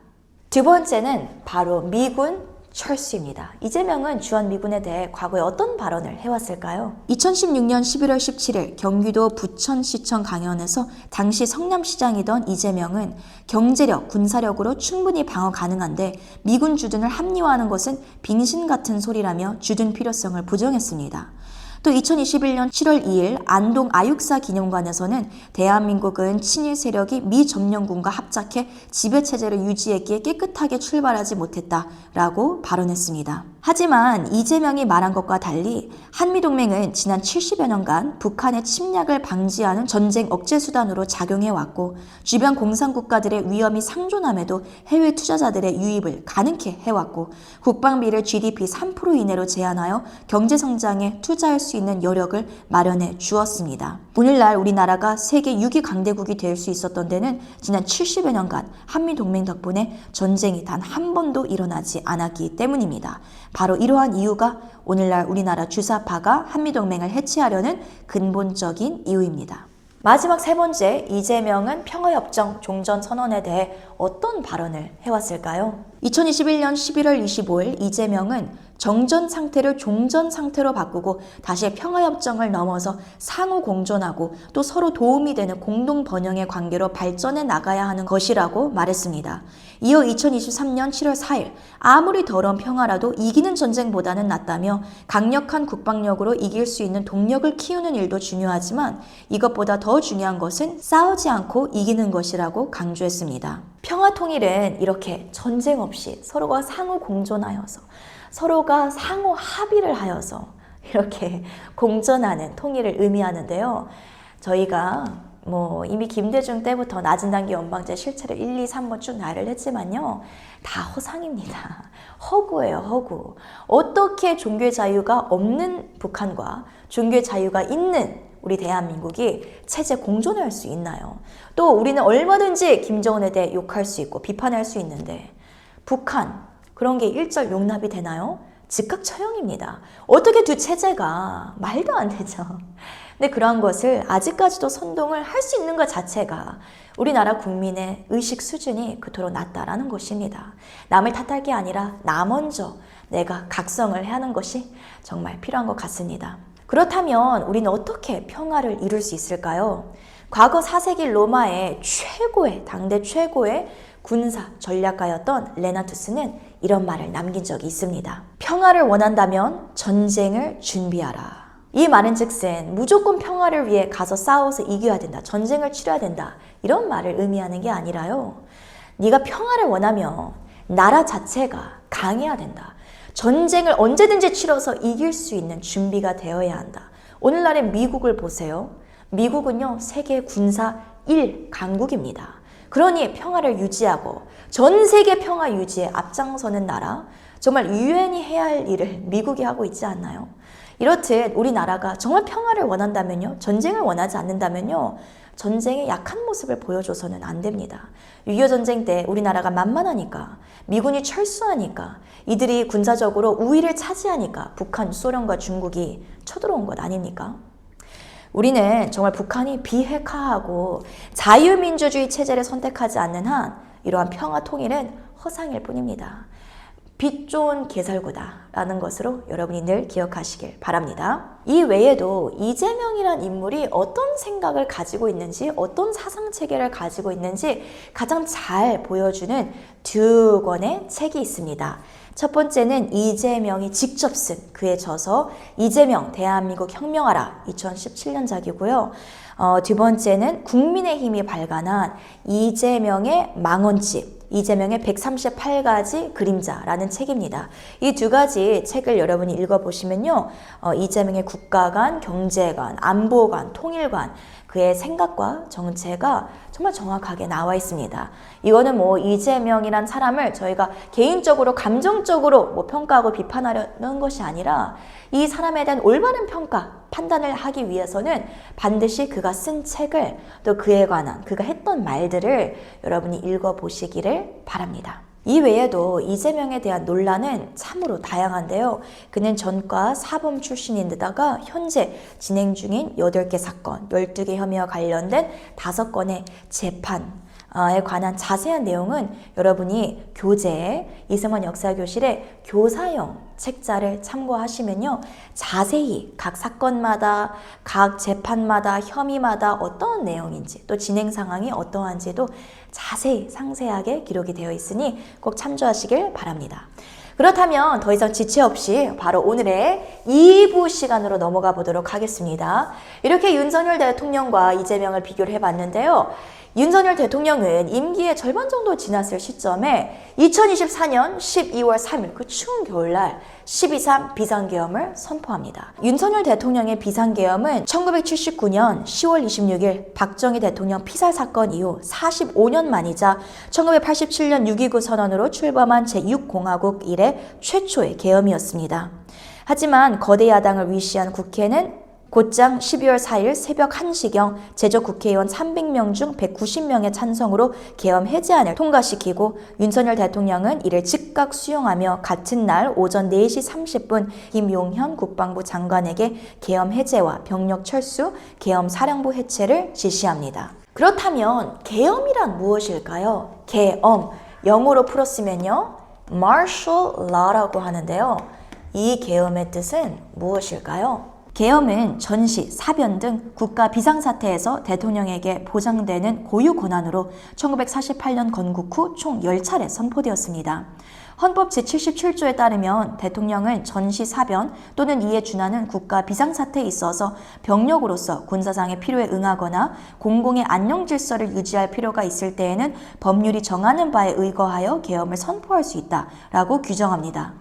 두 번째는 바로 미군 철수입니다. 이재명은 주한미군에 대해 과거에 어떤 발언을 해왔을까요? 2016년 11월 17일 경기도 부천시청 강연에서 당시 성남시장이던 이재명은 경제력, 군사력으로 충분히 방어 가능한데 미군 주둔을 합리화하는 것은 빙신 같은 소리라며 주둔 필요성을 부정했습니다. 또 2021년 7월 2일 안동 아육사 기념관에서는 대한민국은 친일 세력이 미 점령군과 합작해 지배체제를 유지했기에 깨끗하게 출발하지 못했다라고 발언했습니다. 하지만 이재명이 말한 것과 달리 한미동맹은 지난 70여 년간 북한의 침략을 방지하는 전쟁 억제 수단으로 작용해왔고 주변 공산국가들의 위험이 상존함에도 해외 투자자들의 유입을 가능케 해왔고 국방비를 GDP 3% 이내로 제한하여 경제성장에 투자할 수 있는 여력을 마련해 주었습니다. 오늘날 우리나라가 세계 6위 강대국이 될 수 있었던 데는 지난 70여 년간 한미동맹 덕분에 전쟁이 단 한 번도 일어나지 않았기 때문입니다. 바로 이러한 이유가 오늘날 우리나라 주사파가 한미동맹을 해체하려는 근본적인 이유입니다. 마지막 세 번째, 이재명은 평화협정 종전선언에 대해 어떤 발언을 해왔을까요? 2021년 11월 25일 이재명은 정전 상태를 종전 상태로 바꾸고 다시 평화협정을 넘어서 상호 공존하고 또 서로 도움이 되는 공동 번영의 관계로 발전해 나가야 하는 것이라고 말했습니다. 이어 2023년 7월 4일 아무리 더러운 평화라도 이기는 전쟁보다는 낫다며 강력한 국방력으로 이길 수 있는 동력을 키우는 일도 중요하지만 이것보다 더 중요한 것은 싸우지 않고 이기는 것이라고 강조했습니다. 평화 통일은 이렇게 전쟁 없이 서로가 상호 공존하여서 서로가 상호 합의를 하여서 이렇게 공존하는 통일을 의미하는데요. 저희가 이미 김대중 때부터 낮은 단계 연방제 실체를 1, 2, 3번 쭉 나열을 했지만요. 다 허상입니다. 허구예요, 허구. 어떻게 종교의 자유가 없는 북한과 종교의 자유가 있는 우리 대한민국이 체제 공존할 수 있나요? 또 우리는 얼마든지 김정은에 대해 욕할 수 있고 비판할 수 있는데 북한, 그런 게 일절 용납이 되나요? 즉각 처형입니다. 어떻게 두 체제가 말도 안 되죠. 근데 그러한 것을 아직까지도 선동을 할 수 있는 것 자체가 우리나라 국민의 의식 수준이 그토록 낮다라는 것입니다. 남을 탓할 게 아니라 나 먼저 내가 각성을 해야 하는 것이 정말 필요한 것 같습니다. 그렇다면 우리는 어떻게 평화를 이룰 수 있을까요? 과거 4세기 로마의 당대 최고의 군사 전략가였던 레나투스는 이런 말을 남긴 적이 있습니다. 평화를 원한다면 전쟁을 준비하라. 이 말은 즉슨 무조건 평화를 위해 가서 싸워서 이겨야 된다. 전쟁을 치러야 된다. 이런 말을 의미하는 게 아니라요. 네가 평화를 원하면 나라 자체가 강해야 된다. 전쟁을 언제든지 치러서 이길 수 있는 준비가 되어야 한다. 오늘날의 미국을 보세요. 미국은요, 세계 군사 1강국입니다. 그러니 평화를 유지하고 전 세계 평화 유지에 앞장서는 나라, 정말 유엔이 해야 할 일을 미국이 하고 있지 않나요? 이렇듯 우리나라가 정말 평화를 원한다면요, 전쟁을 원하지 않는다면요, 전쟁의 약한 모습을 보여줘서는 안 됩니다. 6.25 전쟁 때 우리나라가 만만하니까, 미군이 철수하니까, 이들이 군사적으로 우위를 차지하니까 북한, 소련과 중국이 쳐들어온 것 아닙니까? 우리는 정말 북한이 비핵화하고 자유민주주의 체제를 선택하지 않는 한 이러한 평화 통일은 허상일 뿐입니다. 빛 좋은 개살구다라는 것으로 여러분이 늘 기억하시길 바랍니다. 이 외에도 이재명이란 인물이 어떤 생각을 가지고 있는지, 어떤 사상체계를 가지고 있는지 가장 잘 보여주는 두 권의 책이 있습니다. 첫 번째는 이재명이 직접 쓴 그의 저서 이재명 대한민국 혁명하라 2017년작이고요. 두 번째는 국민의힘이 발간한 이재명의 망언집, 이재명의 138가지 그림자라는 책입니다. 이 두 가지 책을 여러분이 읽어보시면요, 이재명의 국가관, 경제관, 안보관, 통일관, 그의 생각과 정체가 정말 정확하게 나와 있습니다. 이거는 뭐 이재명이란 사람을 저희가 개인적으로 감정적으로 평가하고 비판하려는 것이 아니라 이 사람에 대한 올바른 평가, 판단을 하기 위해서는 반드시 그가 쓴 책을, 또 그에 관한 그가 했던 말들을 여러분이 읽어보시기를 바랍니다. 이 외에도 이재명에 대한 논란은 참으로 다양한데요. 그는 전과 사범 출신인데다가 현재 진행 중인 8개 사건, 12개 혐의와 관련된 5건의 재판에 관한 자세한 내용은 여러분이 교재에 이승원 역사교실의 교사용 책자를 참고하시면요, 자세히 각 사건마다, 각 재판마다, 혐의마다 어떤 내용인지, 또 진행 상황이 어떠한지도 자세히 상세하게 기록이 되어 있으니 꼭 참조하시길 바랍니다. 그렇다면 더 이상 지체 없이 바로 오늘의 2부 시간으로 넘어가 보도록 하겠습니다. 이렇게 윤석열 대통령과 이재명을 비교를 해봤는데요. 윤석열 대통령은 임기의 절반 정도 지났을 시점에 2024년 12월 3일 그 추운 겨울날 12.3 비상계엄을 선포합니다. 윤석열 대통령의 비상계엄은 1979년 10월 26일 박정희 대통령 피살 사건 이후 45년 만이자 1987년 6.29 선언으로 출범한 제6공화국 이래 최초의 계엄이었습니다. 하지만 거대 야당을 위시한 국회는 곧장 12월 4일 새벽 1시경 제적 국회의원 300명 중 190명의 찬성으로 계엄 해제안을 통과시키고 윤석열 대통령은 이를 즉각 수용하며 같은 날 오전 4시 30분 김용현 국방부 장관에게 계엄 해제와 병력 철수, 계엄 사령부 해체를 지시합니다. 그렇다면 계엄이란 무엇일까요? 계엄, 영어로 풀었으면요, martial law라고 하는데요. 이 계엄의 뜻은 무엇일까요? 계엄은 전시, 사변 등 국가 비상사태에서 대통령에게 보장되는 고유 권한으로 1948년 건국 후 총 10차례 선포되었습니다. 헌법 제77조에 따르면 대통령은 전시, 사변 또는 이에 준하는 국가 비상사태에 있어서 병력으로서 군사상의 필요에 응하거나 공공의 안녕 질서를 유지할 필요가 있을 때에는 법률이 정하는 바에 의거하여 계엄을 선포할 수 있다라고 규정합니다.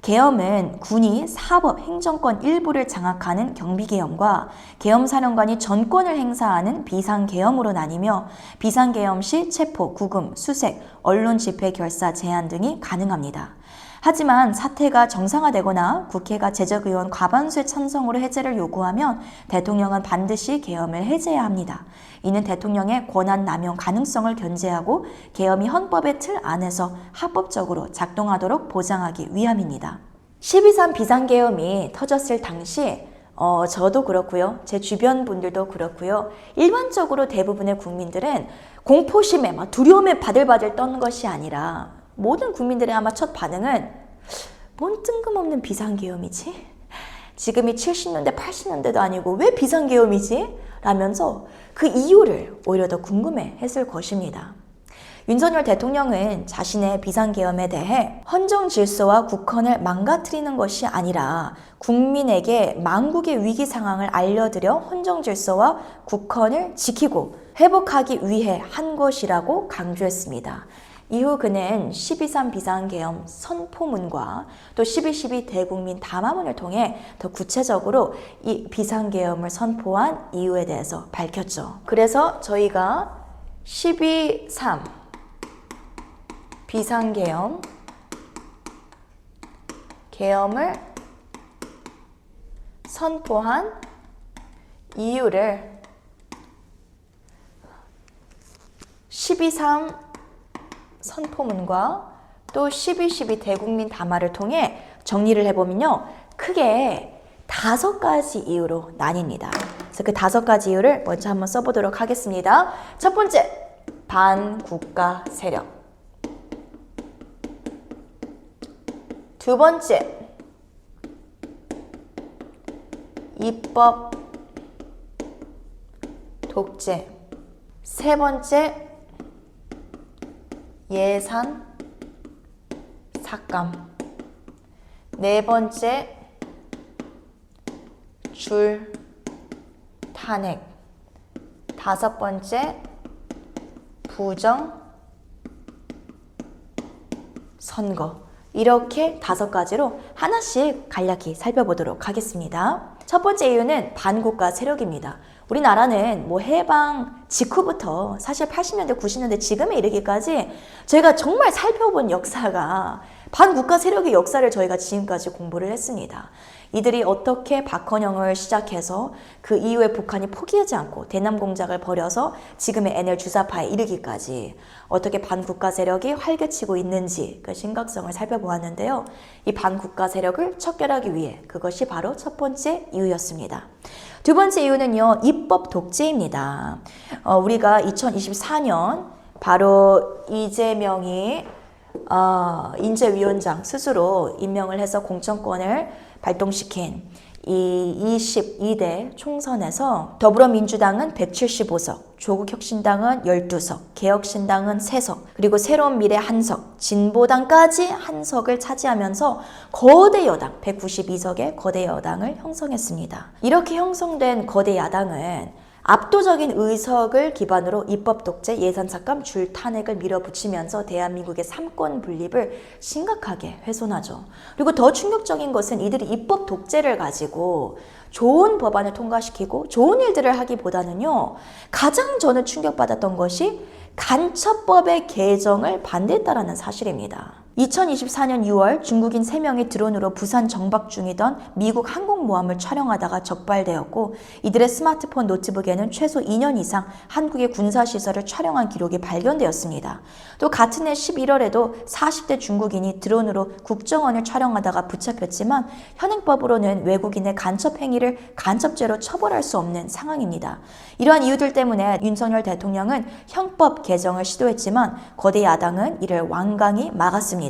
계엄은 군이 사법, 행정권 일부를 장악하는 경비계엄과 계엄사령관이 전권을 행사하는 비상계엄으로 나뉘며 비상계엄 시 체포, 구금, 수색, 언론 집회 결사 제한 등이 가능합니다. 하지만 사태가 정상화되거나 국회가 제적의원 과반수의 찬성으로 해제를 요구하면 대통령은 반드시 계엄을 해제해야 합니다. 이는 대통령의 권한 남용 가능성을 견제하고 계엄이 헌법의 틀 안에서 합법적으로 작동하도록 보장하기 위함입니다. 12.3 비상계엄이 터졌을 당시 저도 그렇고요, 제 주변 분들도 그렇고요, 일반적으로 대부분의 국민들은 공포심에 막 두려움에 바들바들 떠는 것이 아니라 모든 국민들의 아마 첫 반응은 뭔 뜬금없는 비상계엄이지? 지금이 70년대, 80년대도 아니고 왜 비상계엄이지? 라면서 그 이유를 오히려 더 궁금해 했을 것입니다. 윤석열 대통령은 자신의 비상계엄에 대해 헌정 질서와 국헌을 망가뜨리는 것이 아니라 국민에게 망국의 위기 상황을 알려드려 헌정 질서와 국헌을 지키고 회복하기 위해 한 것이라고 강조했습니다. 이후 그는 12.3 비상계엄 선포문과 또 12.12 대국민 담화문을 통해 더 구체적으로 이 비상계엄을 선포한 이유에 대해서 밝혔죠. 그래서 저희가 12.3 비상계엄 계엄을 선포한 이유를 12.3 선포문과 또 12.12 대국민 담화를 통해 정리를 해보면요. 크게 5가지 이유로 나뉩니다. 그래서 그 5가지 이유를 먼저 한번 써보도록 하겠습니다. 첫 번째, 반국가 세력. 두 번째, 입법 독재. 세 번째, 예산 삭감. 네 번째, 줄 탄핵. 다섯 번째, 부정 선거. 이렇게 5가지로 하나씩 간략히 살펴보도록 하겠습니다. 첫 번째 이유는 반국가 세력입니다. 우리나라는 해방 직후부터 사실 80년대, 90년대 지금에 이르기까지 저희가 정말 살펴본 역사가 반국가 세력의 역사를 저희가 지금까지 공부를 했습니다. 이들이 어떻게 박헌영을 시작해서 그 이후에 북한이 포기하지 않고 대남 공작을 벌여서 지금의 NL 주사파에 이르기까지 어떻게 반국가 세력이 활개치고 있는지 그 심각성을 살펴보았는데요. 이 반국가 세력을 척결하기 위해 그것이 바로 첫 번째 이유였습니다. 두 번째 이유는요, 입법 독재입니다. 우리가 2024년 바로 이재명이 인재위원장 스스로 임명을 해서 공천권을 발동시킨 이 22대 총선에서 더불어민주당은 175석, 조국혁신당은 12석, 개혁신당은 3석, 그리고 새로운미래 1석, 진보당까지 1석을 차지하면서 거대 여당, 192석의 거대 여당을 형성했습니다. 이렇게 형성된 거대 야당은 압도적인 의석을 기반으로 입법 독재, 예산 삭감, 줄 탄핵을 밀어붙이면서 대한민국의 삼권 분립을 심각하게 훼손하죠. 그리고 더 충격적인 것은 이들이 입법 독재를 가지고 좋은 법안을 통과시키고 좋은 일들을 하기보다는요, 가장 저는 충격받았던 것이 간첩법의 개정을 반대했다라는 사실입니다. 2024년 6월 중국인 3명이 드론으로 부산 정박 중이던 미국 항공모함을 촬영하다가 적발되었고, 이들의 스마트폰 노트북에는 최소 2년 이상 한국의 군사시설을 촬영한 기록이 발견되었습니다. 또 같은 해 11월에도 40대 중국인이 드론으로 국정원을 촬영하다가 붙잡혔지만 현행법으로는 외국인의 간첩 행위를 간첩죄로 처벌할 수 없는 상황입니다. 이러한 이유들 때문에 윤석열 대통령은 형법 개정을 시도했지만 거대 야당은 이를 완강히 막았습니다.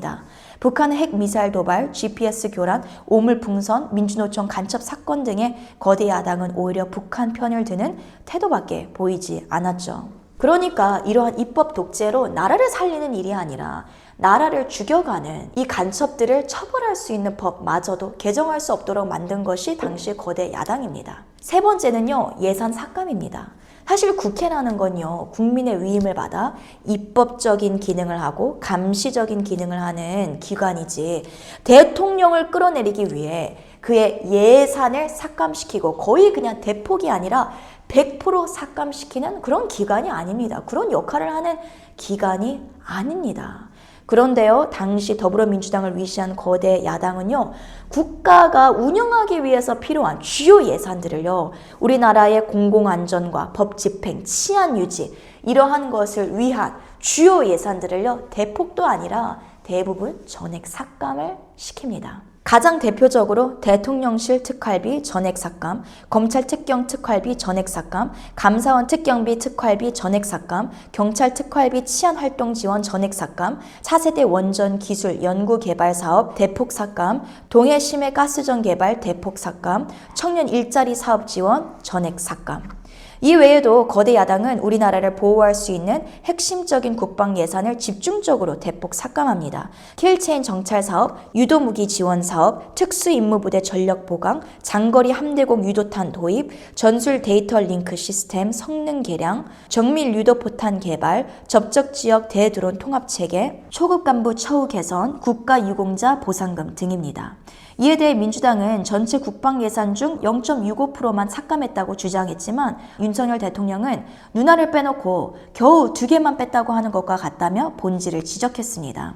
북한 핵미사일 도발, GPS 교란, 오물풍선, 민주노총 간첩 사건 등의 거대 야당은 오히려 북한 편을 드는 태도밖에 보이지 않았죠. 그러니까 이러한 입법 독재로 나라를 살리는 일이 아니라 나라를 죽여가는 이 간첩들을 처벌할 수 있는 법마저도 개정할 수 없도록 만든 것이 당시 거대 야당입니다. 세 번째는요, 예산 삭감입니다. 사실 국회라는 건요, 국민의 위임을 받아 입법적인 기능을 하고 감시적인 기능을 하는 기관이지, 대통령을 끌어내리기 위해 그의 예산을 삭감시키고 거의 그냥 대폭이 아니라 100% 삭감시키는 그런 기관이 아닙니다. 그런 역할을 하는 기관이 아닙니다. 그런데요, 당시 더불어민주당을 위시한 거대 야당은요, 국가가 운영하기 위해서 필요한 주요 예산들을요, 우리나라의 공공안전과 법 집행, 치안 유지, 이러한 것을 위한 주요 예산들을요, 대폭도 아니라 대부분 전액 삭감을 시킵니다. 가장 대표적으로 대통령실 특활비 전액 삭감, 검찰 특경 특활비 전액 삭감, 감사원 특경비 특활비 전액 삭감, 경찰 특활비 치안 활동 지원 전액 삭감, 차세대 원전 기술 연구 개발 사업 대폭 삭감, 동해 심해 가스전 개발 대폭 삭감, 청년 일자리 사업 지원 전액 삭감. 이 외에도 거대 야당은 우리나라를 보호할 수 있는 핵심적인 국방 예산을 집중적으로 대폭 삭감합니다. 킬체인 정찰 사업, 유도무기 지원 사업, 특수임무부대 전력 보강, 장거리 함대공 유도탄 도입, 전술 데이터 링크 시스템 성능 개량, 정밀 유도포탄 개발, 접촉지역 대드론 통합체계, 초급 간부 처우 개선, 국가유공자 보상금 등입니다. 이에 대해 민주당은 전체 국방 예산 중 0.65%만 삭감했다고 주장했지만 윤석열 대통령은 누나를 빼놓고 겨우 2개만 뺐다고 하는 것과 같다며 본질을 지적했습니다.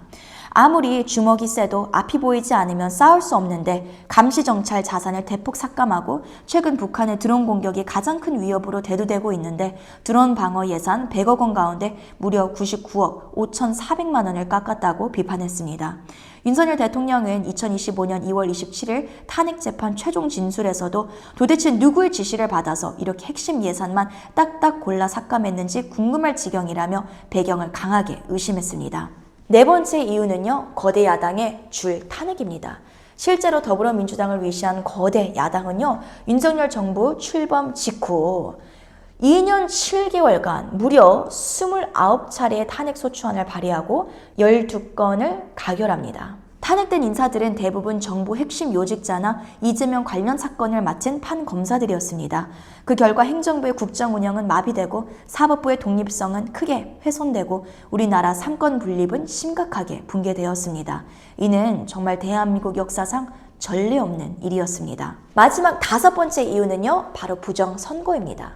아무리 주먹이 세도 앞이 보이지 않으면 싸울 수 없는데 감시정찰 자산을 대폭 삭감하고 최근 북한의 드론 공격이 가장 큰 위협으로 대두되고 있는데 드론 방어 예산 100억 원 가운데 무려 99억 5,400만 원을 깎았다고 비판했습니다. 윤석열 대통령은 2025년 2월 27일 탄핵재판 최종 진술에서도 도대체 누구의 지시를 받아서 이렇게 핵심 예산만 딱딱 골라 삭감했는지 궁금할 지경이라며 배경을 강하게 의심했습니다. 네 번째 이유는요, 거대 야당의 줄 탄핵입니다. 실제로 더불어민주당을 위시한 거대 야당은요, 윤석열 정부 출범 직후 2년 7개월간 무려 29차례의 탄핵소추안을 발의하고 12건을 가결합니다. 탄핵된 인사들은 대부분 정부 핵심 요직자나 이재명 관련 사건을 맡은 판검사들이었습니다. 그 결과 행정부의 국정 운영은 마비되고 사법부의 독립성은 크게 훼손되고 우리나라 삼권 분립은 심각하게 붕괴되었습니다. 이는 정말 대한민국 역사상 전례 없는 일이었습니다. 마지막 5번째 이유는요, 바로 부정선거입니다.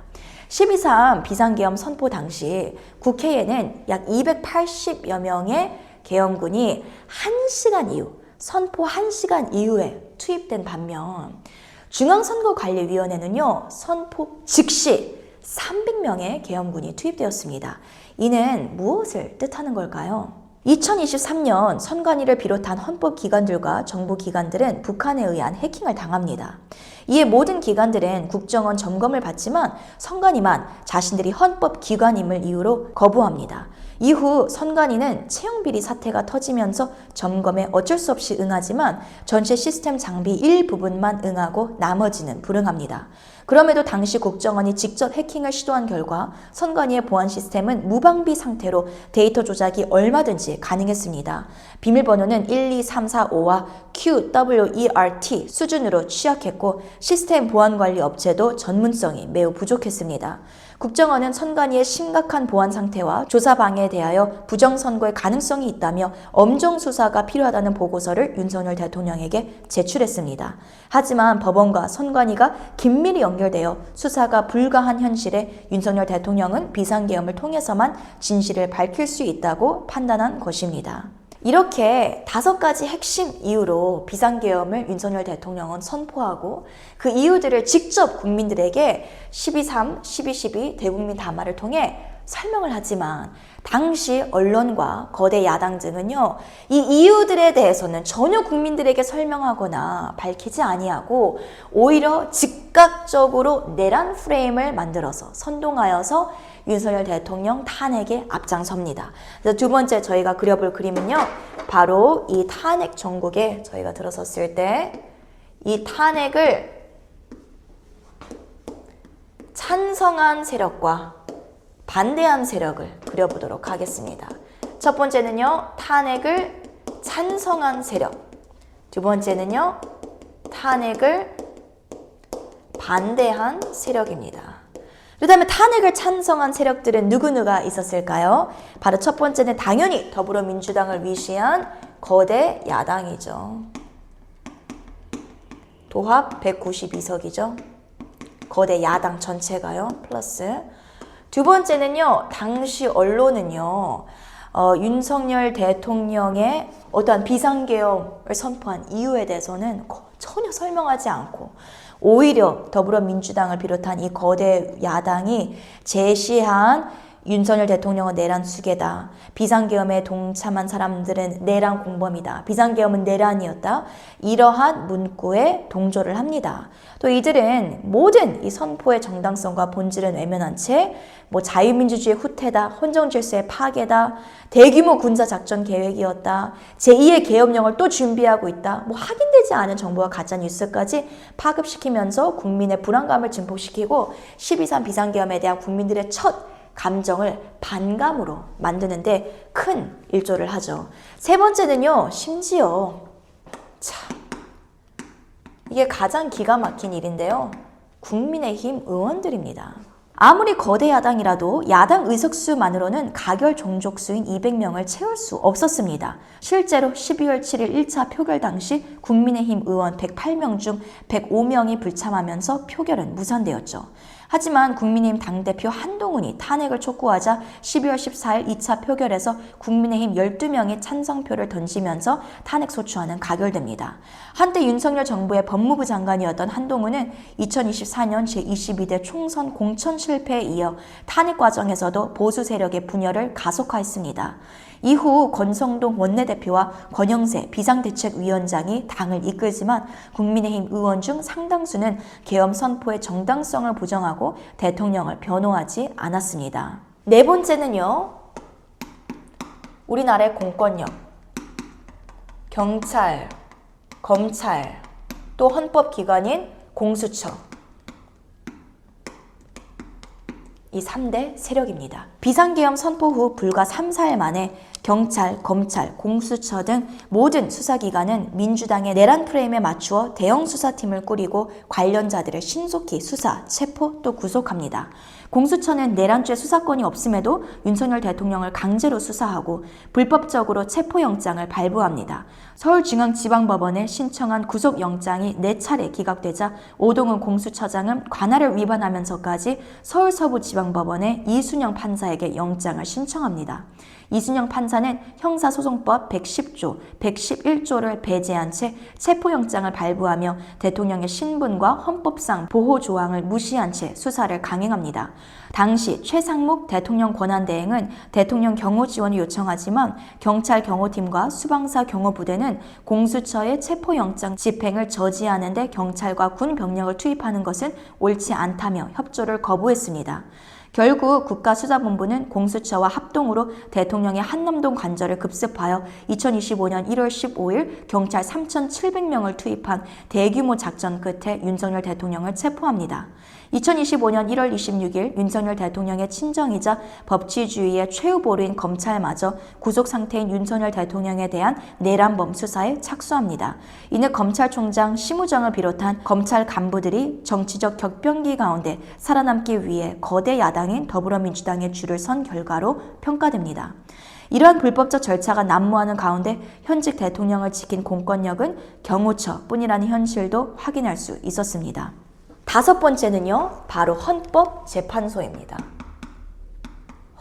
12.3 비상계엄 선포 당시 국회에는 약 280여 명의 계엄군이 1시간 이후, 선포 1시간 이후에 투입된 반면 중앙선거관리위원회는요, 선포 즉시 300명의 계엄군이 투입되었습니다. 이는 무엇을 뜻하는 걸까요? 2023년 선관위를 비롯한 헌법기관들과 정부기관들은 북한에 의한 해킹을 당합니다. 이에 모든 기관들은 국정원 점검을 받지만 선관위만 자신들이 헌법기관임을 이유로 거부합니다. 이후 선관위는 채용비리 사태가 터지면서 점검에 어쩔 수 없이 응하지만 전체 시스템 장비 일부분만 응하고 나머지는 불응합니다. 그럼에도 당시 국정원이 직접 해킹을 시도한 결과 선관위의 보안 시스템은 무방비 상태로 데이터 조작이 얼마든지 가능했습니다. 비밀번호는 12345와 QWERT 수준으로 취약했고 시스템 보안관리 업체도 전문성이 매우 부족했습니다. 국정원은 선관위의 심각한 보안 상태와 조사 방해에 대하여 부정선거의 가능성이 있다며 엄정 수사가 필요하다는 보고서를 윤석열 대통령에게 제출했습니다. 하지만 법원과 선관위가 긴밀히 연결되어 수사가 불가한 현실에 윤석열 대통령은 비상계엄을 통해서만 진실을 밝힐 수 있다고 판단한 것입니다. 이렇게 5가지 핵심 이유로 비상계엄을 윤석열 대통령은 선포하고 그 이유들을 직접 국민들에게 12.3, 12.12 대국민 담화를 통해 설명을 하지만 당시 언론과 거대 야당 등은요, 이 이유들에 대해서는 전혀 국민들에게 설명하거나 밝히지 아니하고 오히려 즉각적으로 내란 프레임을 만들어서 선동하여서 윤석열 대통령 탄핵에 앞장섭니다. 그래서 두 번째 저희가 그려볼 그림은요, 바로 이 탄핵 정국에 저희가 들어섰을 때 이 탄핵을 찬성한 세력과 반대한 세력을 그려보도록 하겠습니다. 첫 번째는요, 탄핵을 찬성한 세력. 두 번째는요, 탄핵을 반대한 세력입니다. 그다음에 탄핵을 찬성한 세력들은 누구누가 있었을까요? 바로 첫 번째는 당연히 더불어민주당을 위시한 거대 야당이죠. 도합 192석이죠. 거대 야당 전체가요. 플러스 두 번째는요, 당시 언론은요, 윤석열 대통령의 어떠한 비상계엄을 선포한 이유에 대해서는 전혀 설명하지 않고 오히려 더불어민주당을 비롯한 이 거대 야당이 제시한 윤석열 대통령은 내란 수괴다. 비상계엄에 동참한 사람들은 내란 공범이다. 비상계엄은 내란이었다. 이러한 문구에 동조를 합니다. 또 이들은 모든 이 선포의 정당성과 본질은 외면한 채 자유민주주의 후퇴다. 헌정질서의 파괴다. 대규모 군사작전 계획이었다. 제2의 계엄령을 또 준비하고 있다. 확인되지 않은 정보와 가짜뉴스까지 파급시키면서 국민의 불안감을 증폭시키고 12.3 비상계엄에 대한 국민들의 첫 감정을 반감으로 만드는데 큰 일조를 하죠. 세 번째는요, 심지어 이게 가장 기가 막힌 일인데요. 국민의힘 의원들입니다. 아무리 거대 야당이라도 야당 의석수만으로는 가결 종족수인 200명을 채울 수 없었습니다. 실제로 12월 7일 1차 표결 당시 국민의힘 의원 108명 중 105명이 불참하면서 표결은 무산되었죠. 하지만 국민의힘 당대표 한동훈이 탄핵을 촉구하자 12월 14일 2차 표결에서 국민의힘 12명이 찬성표를 던지면서 탄핵 소추안은 가결됩니다. 한때 윤석열 정부의 법무부 장관이었던 한동훈은 2024년 제22대 총선 공천 실패에 이어 탄핵 과정에서도 보수 세력의 분열을 가속화했습니다. 이후 권성동 원내대표와 권영세 비상대책위원장이 당을 이끌지만 국민의힘 의원 중 상당수는 계엄 선포의 정당성을 부정하고 대통령을 변호하지 않았습니다. 네 번째는요. 우리나라의 공권력, 경찰, 검찰, 또 헌법기관인 공수처. 이 3대 세력입니다. 비상계엄 선포 후 불과 3, 4일 만에 경찰, 검찰, 공수처 등 모든 수사기관은 민주당의 내란 프레임에 맞추어 대형 수사팀을 꾸리고 관련자들을 신속히 수사, 체포 또 구속합니다. 공수처는 내란죄 수사권이 없음에도 윤석열 대통령을 강제로 수사하고 불법적으로 체포영장을 발부합니다. 서울중앙지방법원에 신청한 구속영장이 4차례 기각되자 오동훈 공수처장은 관할을 위반하면서까지 서울서부지방법원에 이순영 판사에게 영장을 신청합니다. 이순영 판사는 형사소송법 110조, 111조를 배제한 채 체포영장을 발부하며 대통령의 신분과 헌법상 보호조항을 무시한 채 수사를 강행합니다. 당시 최상목 대통령 권한대행은 대통령 경호 지원을 요청하지만 경찰 경호팀과 수방사 경호부대는 공수처의 체포영장 집행을 저지하는 데 경찰과 군 병력을 투입하는 것은 옳지 않다며 협조를 거부했습니다. 결국 국가수사본부는 공수처와 합동으로 대통령의 한남동 관저를 급습하여 2025년 1월 15일 경찰 3,700명을 투입한 대규모 작전 끝에 윤석열 대통령을 체포합니다. 2025년 1월 26일 윤석열 대통령의 친정이자 법치주의의 최후보루인 검찰마저 구속 상태인 윤석열 대통령에 대한 내란범 수사에 착수합니다. 이는 검찰총장 심우정을 비롯한 검찰 간부들이 정치적 격변기 가운데 살아남기 위해 거대 야당인 더불어민주당에 줄을 선 결과로 평가됩니다. 이러한 불법적 절차가 난무하는 가운데 현직 대통령을 지킨 공권력은 경호처뿐이라는 현실도 확인할 수 있었습니다. 다섯 번째는요, 바로 헌법재판소입니다.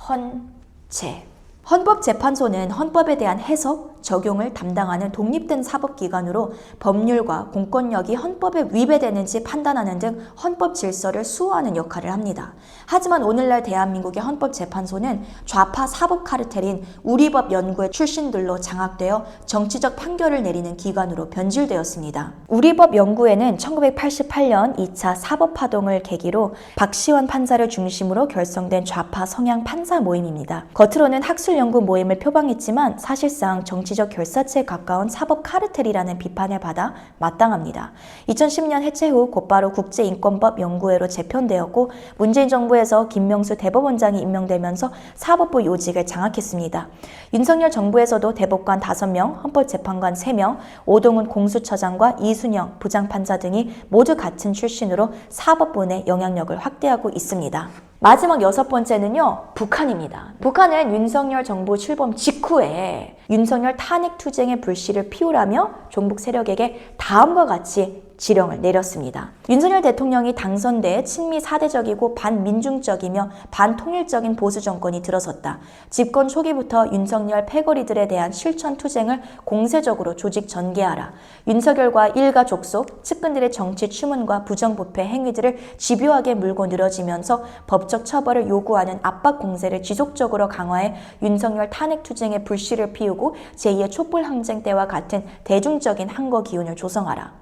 헌재. 헌법재판소는 헌법에 대한 해석, 적용을 담당하는 독립된 사법기관으로 법률과 공권력이 헌법에 위배되는지 판단하는 등 헌법 질서를 수호하는 역할을 합니다. 하지만 오늘날 대한민국의 헌법재판소는 좌파 사법 카르텔인 우리법 연구의 출신들로 장악되어 정치적 판결을 내리는 기관으로 변질되었습니다. 우리법 연구회는 1988년 2차 사법파동을 계기로 박시원 판사를 중심으로 결성된 좌파 성향 판사 모임입니다. 겉으로는 학술연구 모임을 표방했지만 사실상 정치적 결사체에 가까운 사법 카르텔이라는 비판을 받아 마땅합니다. 2010년 해체 후 곧바로 국제인권법 연구회로 재편되었고 문재인 정부에서 김명수 대법원장이 임명되면서 사법부 요직을 장악했습니다. 윤석열 정부에서도 대법관 5명, 헌법재판관 3명, 오동훈 공수처장과 이순영 부장판사 등이 모두 같은 출신으로 사법부 내 영향력을 확대하고 있습니다. 마지막 6번째는요, 북한입니다. 북한은 윤석열 정부 출범 직후에 윤석열 탄핵 투쟁의 불씨를 피우라며 종북 세력에게 다음과 같이 지령을 내렸습니다. 윤석열 대통령이 당선돼 친미 사대적이고 반민중적이며 반통일적인 보수 정권이 들어섰다. 집권 초기부터 윤석열 패거리들에 대한 실천 투쟁을 공세적으로 조직 전개하라. 윤석열과 일가 족속, 측근들의 정치 추문과 부정부패 행위들을 집요하게 물고 늘어지면서 법적 처벌을 요구하는 압박 공세를 지속적으로 강화해 윤석열 탄핵 투쟁의 불씨를 피우고 제2의 촛불 항쟁 때와 같은 대중적인 항거 기운을 조성하라.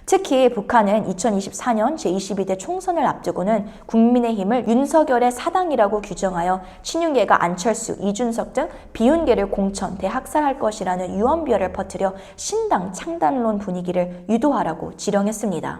특히 북한은 2024년 제22대 총선을 앞두고는 국민의힘을 윤석열의 사당이라고 규정하여 친윤계가 안철수, 이준석 등 비윤계를 공천, 대학살할 것이라는 유언비어를 퍼뜨려 신당 창단론 분위기를 유도하라고 지령했습니다.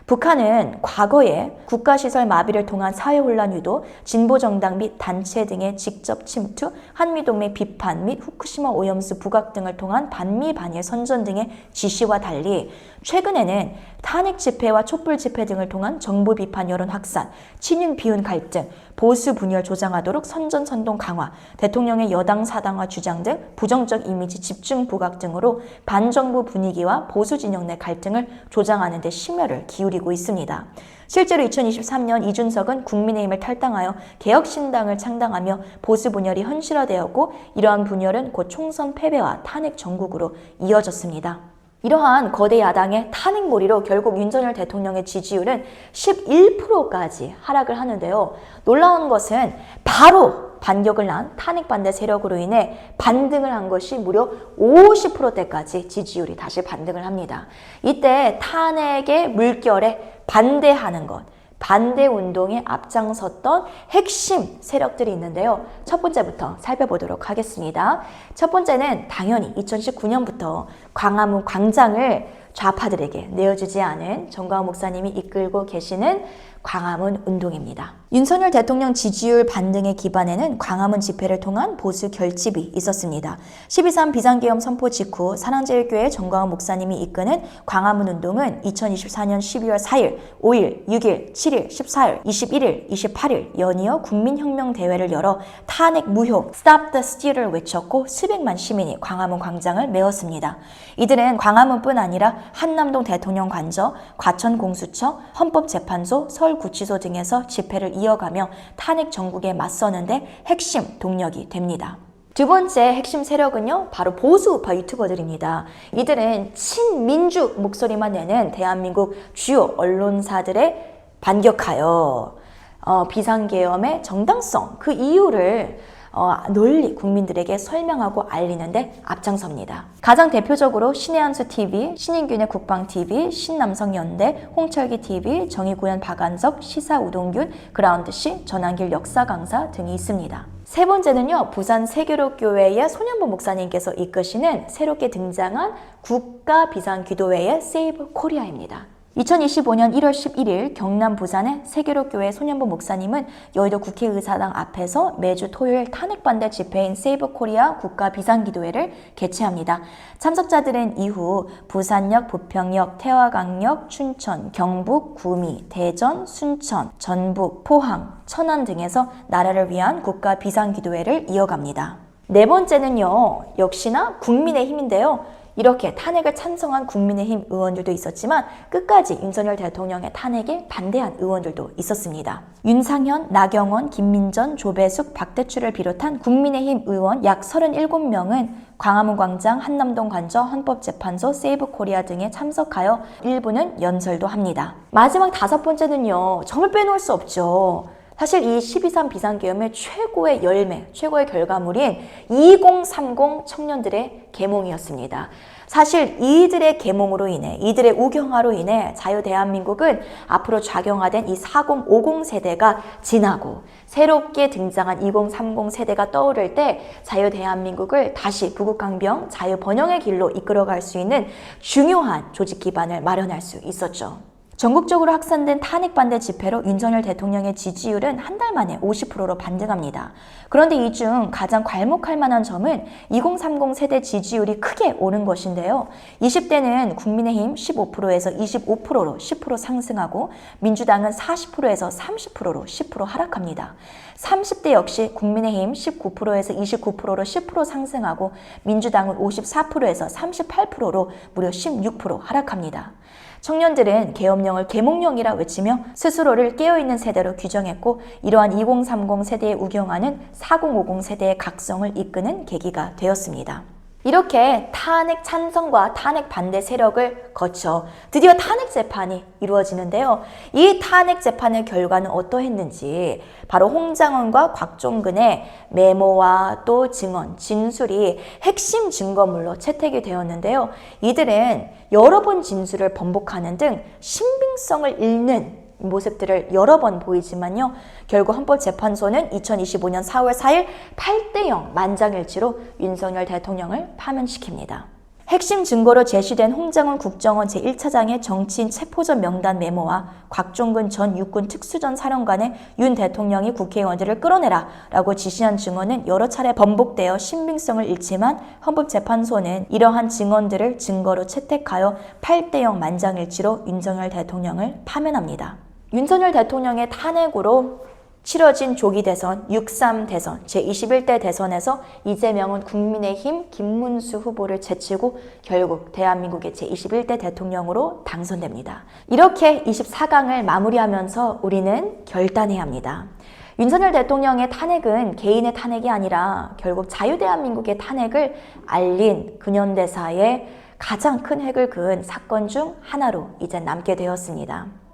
북한은 과거에 국가시설 마비를 통한 사회혼란 유도, 진보정당 및 단체 등의 직접 침투, 한미동맹 비판 및 후쿠시마 오염수 부각 등을 통한 반미 반일 선전 등의 지시와 달리 최근에는 탄핵 집회와 촛불 집회 등을 통한 정부 비판 여론 확산, 친윤 비윤 갈등, 보수 분열 조장하도록 선전선동 강화, 대통령의 여당 사당화 주장 등 부정적 이미지 집중 부각 등으로 반정부 분위기와 보수 진영 내 갈등을 조장하는 데 심혈을 기울이고 있습니다. 실제로 2023년 이준석은 국민의힘을 탈당하여 개혁신당을 창당하며 보수 분열이 현실화되었고 이러한 분열은 곧 총선 패배와 탄핵 정국으로 이어졌습니다. 이러한 거대 야당의 탄핵몰이로 결국 윤석열 대통령의 지지율은 11%까지 하락을 하는데요. 놀라운 것은 바로 반격을 난 탄핵 반대 세력으로 인해 반등을 한 것이 무려 50%대까지 지지율이 다시 반등을 합니다. 이때 탄핵의 물결에 반대하는 것, 반대 운동에 앞장섰던 핵심 세력들이 있는데요. 첫 번째부터 살펴보도록 하겠습니다. 첫 번째는 당연히 2019년부터 광화문 광장을 좌파들에게 내어주지 않은 정광훈 목사님이 이끌고 계시는 광화문 운동입니다. 윤석열 대통령 지지율 반등의 기반에는 광화문 집회를 통한 보수 결집이 있었습니다. 12.3 비상계엄 선포 직후 사랑제일교회 정광훈 목사님이 이끄는 광화문 운동은 2024년 12월 4일, 5일, 6일, 7일, 14일, 21일, 28일 연이어 국민혁명대회를 열어 탄핵 무효, Stop the Steal을 외쳤고 수백만 시민이 광화문 광장을 메웠습니다. 이들은 광화문뿐 아니라 한남동 대통령 관저, 과천공수처, 헌법재판소, 서울구치소 등에서 집회를 이어가며 탄핵 정국에 맞서는데 핵심 동력이 됩니다. 두 번째 핵심 세력은요, 바로 보수우파 유튜버들입니다. 이들은 친민주 목소리만 내는 대한민국 주요 언론사들에 반격하여 비상계엄의 정당성, 그 이유를 널리 국민들에게 설명하고 알리는데 앞장섭니다. 가장 대표적으로 신의 한수 TV, 신인균의 국방 TV, 신남성연대, 홍철기 TV, 정의구현 박안석, 시사 우동균, 그라운드C, 전한길 역사 강사 등이 있습니다. 세 번째는요, 부산 세교로교회의 손현보 목사님께서 이끄시는 새롭게 등장한 국가 비상기도회의 세이브 코리아입니다. 2025년 1월 11일 경남 부산의 세계로교회 손현보 목사님은 여의도 국회의사당 앞에서 매주 토요일 탄핵반대 집회인 세이브 코리아 국가 비상기도회를 개최합니다. 참석자들은 이후 부산역, 부평역, 태화강역, 춘천, 경북, 구미, 대전, 순천, 전북, 포항, 천안 등에서 나라를 위한 국가 비상기도회를 이어갑니다. 네 번째는요, 역시나 국민의힘인데요. 이렇게 탄핵을 찬성한 국민의힘 의원들도 있었지만 끝까지 윤석열 대통령의 탄핵에 반대한 의원들도 있었습니다. 윤상현, 나경원, 김민전, 조배숙, 박대출을 비롯한 국민의힘 의원 약 37명은 광화문 광장, 한남동 관저, 헌법재판소, 세이브코리아 등에 참석하여 일부는 연설도 합니다. 마지막 다섯 번째는요, 정말 빼놓을 수 없죠. 사실 이 12.3 비상계엄의 최고의 열매, 최고의 결과물인 2030 청년들의 계몽이었습니다. 사실 이들의 계몽으로 인해, 이들의 우경화로 인해 자유대한민국은 앞으로 좌경화된 이 40, 50 세대가 지나고 새롭게 등장한 2030 세대가 떠오를 때 자유대한민국을 다시 부국강병, 자유번영의 길로 이끌어갈 수 있는 중요한 조직 기반을 마련할 수 있었죠. 전국적으로 확산된 탄핵 반대 집회로 윤석열 대통령의 지지율은 한 달 만에 50%로 반등합니다. 그런데 이 중 가장 괄목할 만한 점은 2030 세대 지지율이 크게 오른 것인데요. 20대는 국민의힘 15%에서 25%로 10% 상승하고 민주당은 40%에서 30%로 10% 하락합니다. 30대 역시 국민의힘 19%에서 29%로 10% 상승하고 민주당은 54%에서 38%로 무려 16% 하락합니다. 청년들은 계엄령을 계몽령이라 외치며 스스로를 깨어있는 세대로 규정했고 이러한 2030 세대의 우경화는 4050 세대의 각성을 이끄는 계기가 되었습니다. 이렇게 탄핵 찬성과 탄핵 반대 세력을 거쳐 드디어 탄핵 재판이 이루어지는데요. 이 탄핵 재판의 결과는 어떠했는지 바로 홍장원과 곽종근의 메모와 또 증언, 진술이 핵심 증거물로 채택이 되었는데요. 이들은 여러 번 진술을 번복하는 등 신빙성을 잃는 모습들을 여러 번 보이지만요. 결국 헌법재판소는 2025년 4월 4일 8대0 만장일치로 윤석열 대통령을 파면시킵니다. 핵심 증거로 제시된 홍장훈 국정원 제1차장의 정치인 체포전 명단 메모와 곽종근 전 육군 특수전 사령관의 윤 대통령이 국회의원들을 끌어내라 라고 지시한 증언은 여러 차례 번복되어 신빙성을 잃지만 헌법재판소는 이러한 증언들을 증거로 채택하여 8대0 만장일치로 윤석열 대통령을 파면합니다. 윤석열 대통령의 탄핵으로 치러진 조기 대선 6.3 대선 제21대 대선에서 이재명은 국민의힘 김문수 후보를 제치고 결국 대한민국의 제21대 대통령으로 당선됩니다. 이렇게 24강을 마무리하면서 우리는 결단해야 합니다. 윤석열 대통령의 탄핵은 개인의 탄핵이 아니라 결국 자유대한민국의 탄핵을 알린 근현대사의 가장 큰 획을 그은 사건 중 하나로 이제 남게 되었습니다.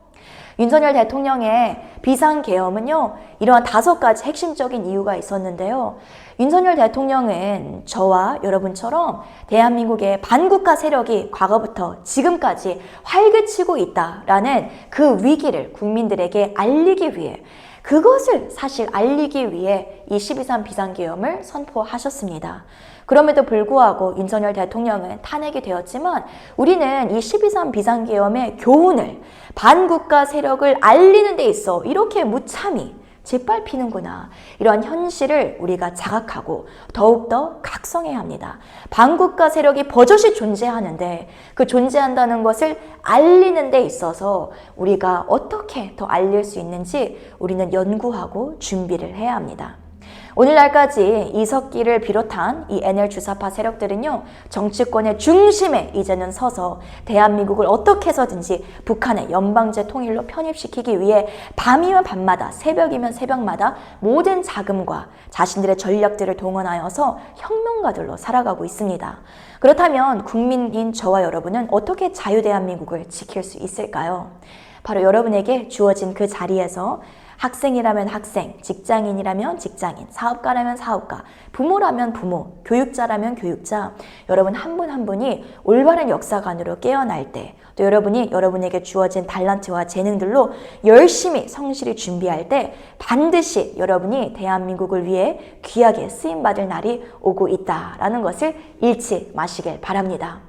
윤석열 대통령의 비상계엄은요, 이러한 5가지 핵심적인 이유가 있었는데요. 윤석열 대통령은 저와 여러분처럼 대한민국의 반국가 세력이 과거부터 지금까지 활개치고 있다라는 그 위기를 국민들에게 알리기 위해, 그것을 사실 알리기 위해 이 12.3 비상계엄을 선포하셨습니다. 그럼에도 불구하고 윤석열 대통령은 탄핵이 되었지만 우리는 이 12.3 비상계엄의 교훈을 반국가 세력을 알리는 데 있어 이렇게 무참히 짓밟히는구나. 이러한 현실을 우리가 자각하고 더욱더 각성해야 합니다. 반국가 세력이 버젓이 존재하는데 그 존재한다는 것을 알리는 데 있어서 우리가 어떻게 더 알릴 수 있는지 우리는 연구하고 준비를 해야 합니다. 오늘날까지 이석기를 비롯한 이 NL 주사파 세력들은요, 정치권의 중심에 이제는 서서 대한민국을 어떻게 해서든지 북한의 연방제 통일로 편입시키기 위해 밤이면 밤마다 새벽이면 새벽마다 모든 자금과 자신들의 전략들을 동원하여서 혁명가들로 살아가고 있습니다. 그렇다면 국민인 저와 여러분은 어떻게 자유대한민국을 지킬 수 있을까요? 바로 여러분에게 주어진 그 자리에서 학생이라면 학생, 직장인이라면 직장인, 사업가라면 사업가, 부모라면 부모, 교육자라면 교육자, 여러분 한 분 한 분이 올바른 역사관으로 깨어날 때, 또 여러분이 여러분에게 주어진 달란트와 재능들로 열심히 성실히 준비할 때 반드시 여러분이 대한민국을 위해 귀하게 쓰임받을 날이 오고 있다라는 것을 잃지 마시길 바랍니다.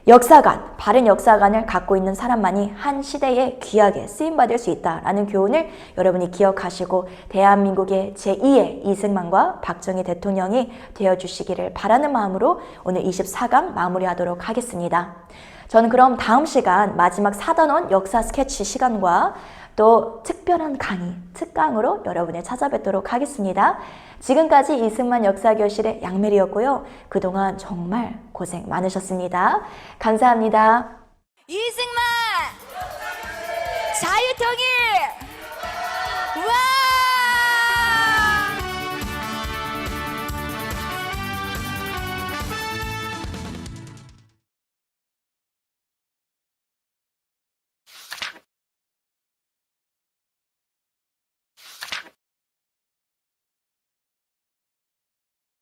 역사관, 바른 역사관을 갖고 있는 사람만이 한 시대에 귀하게 쓰임받을 수 있다라는 교훈을 여러분이 기억하시고 대한민국의 제2의 이승만과 박정희 대통령이 되어주시기를 바라는 마음으로 오늘 24강 마무리하도록 하겠습니다. 저는 그럼 다음 시간 마지막 4단원 역사 스케치 시간과 또 특별한 강의, 특강으로 여러분을 찾아뵙도록 하겠습니다. 지금까지 이승만 역사교실의 양메리였고요. 그동안 정말 고생 많으셨습니다. 감사합니다. 이승만 자유통일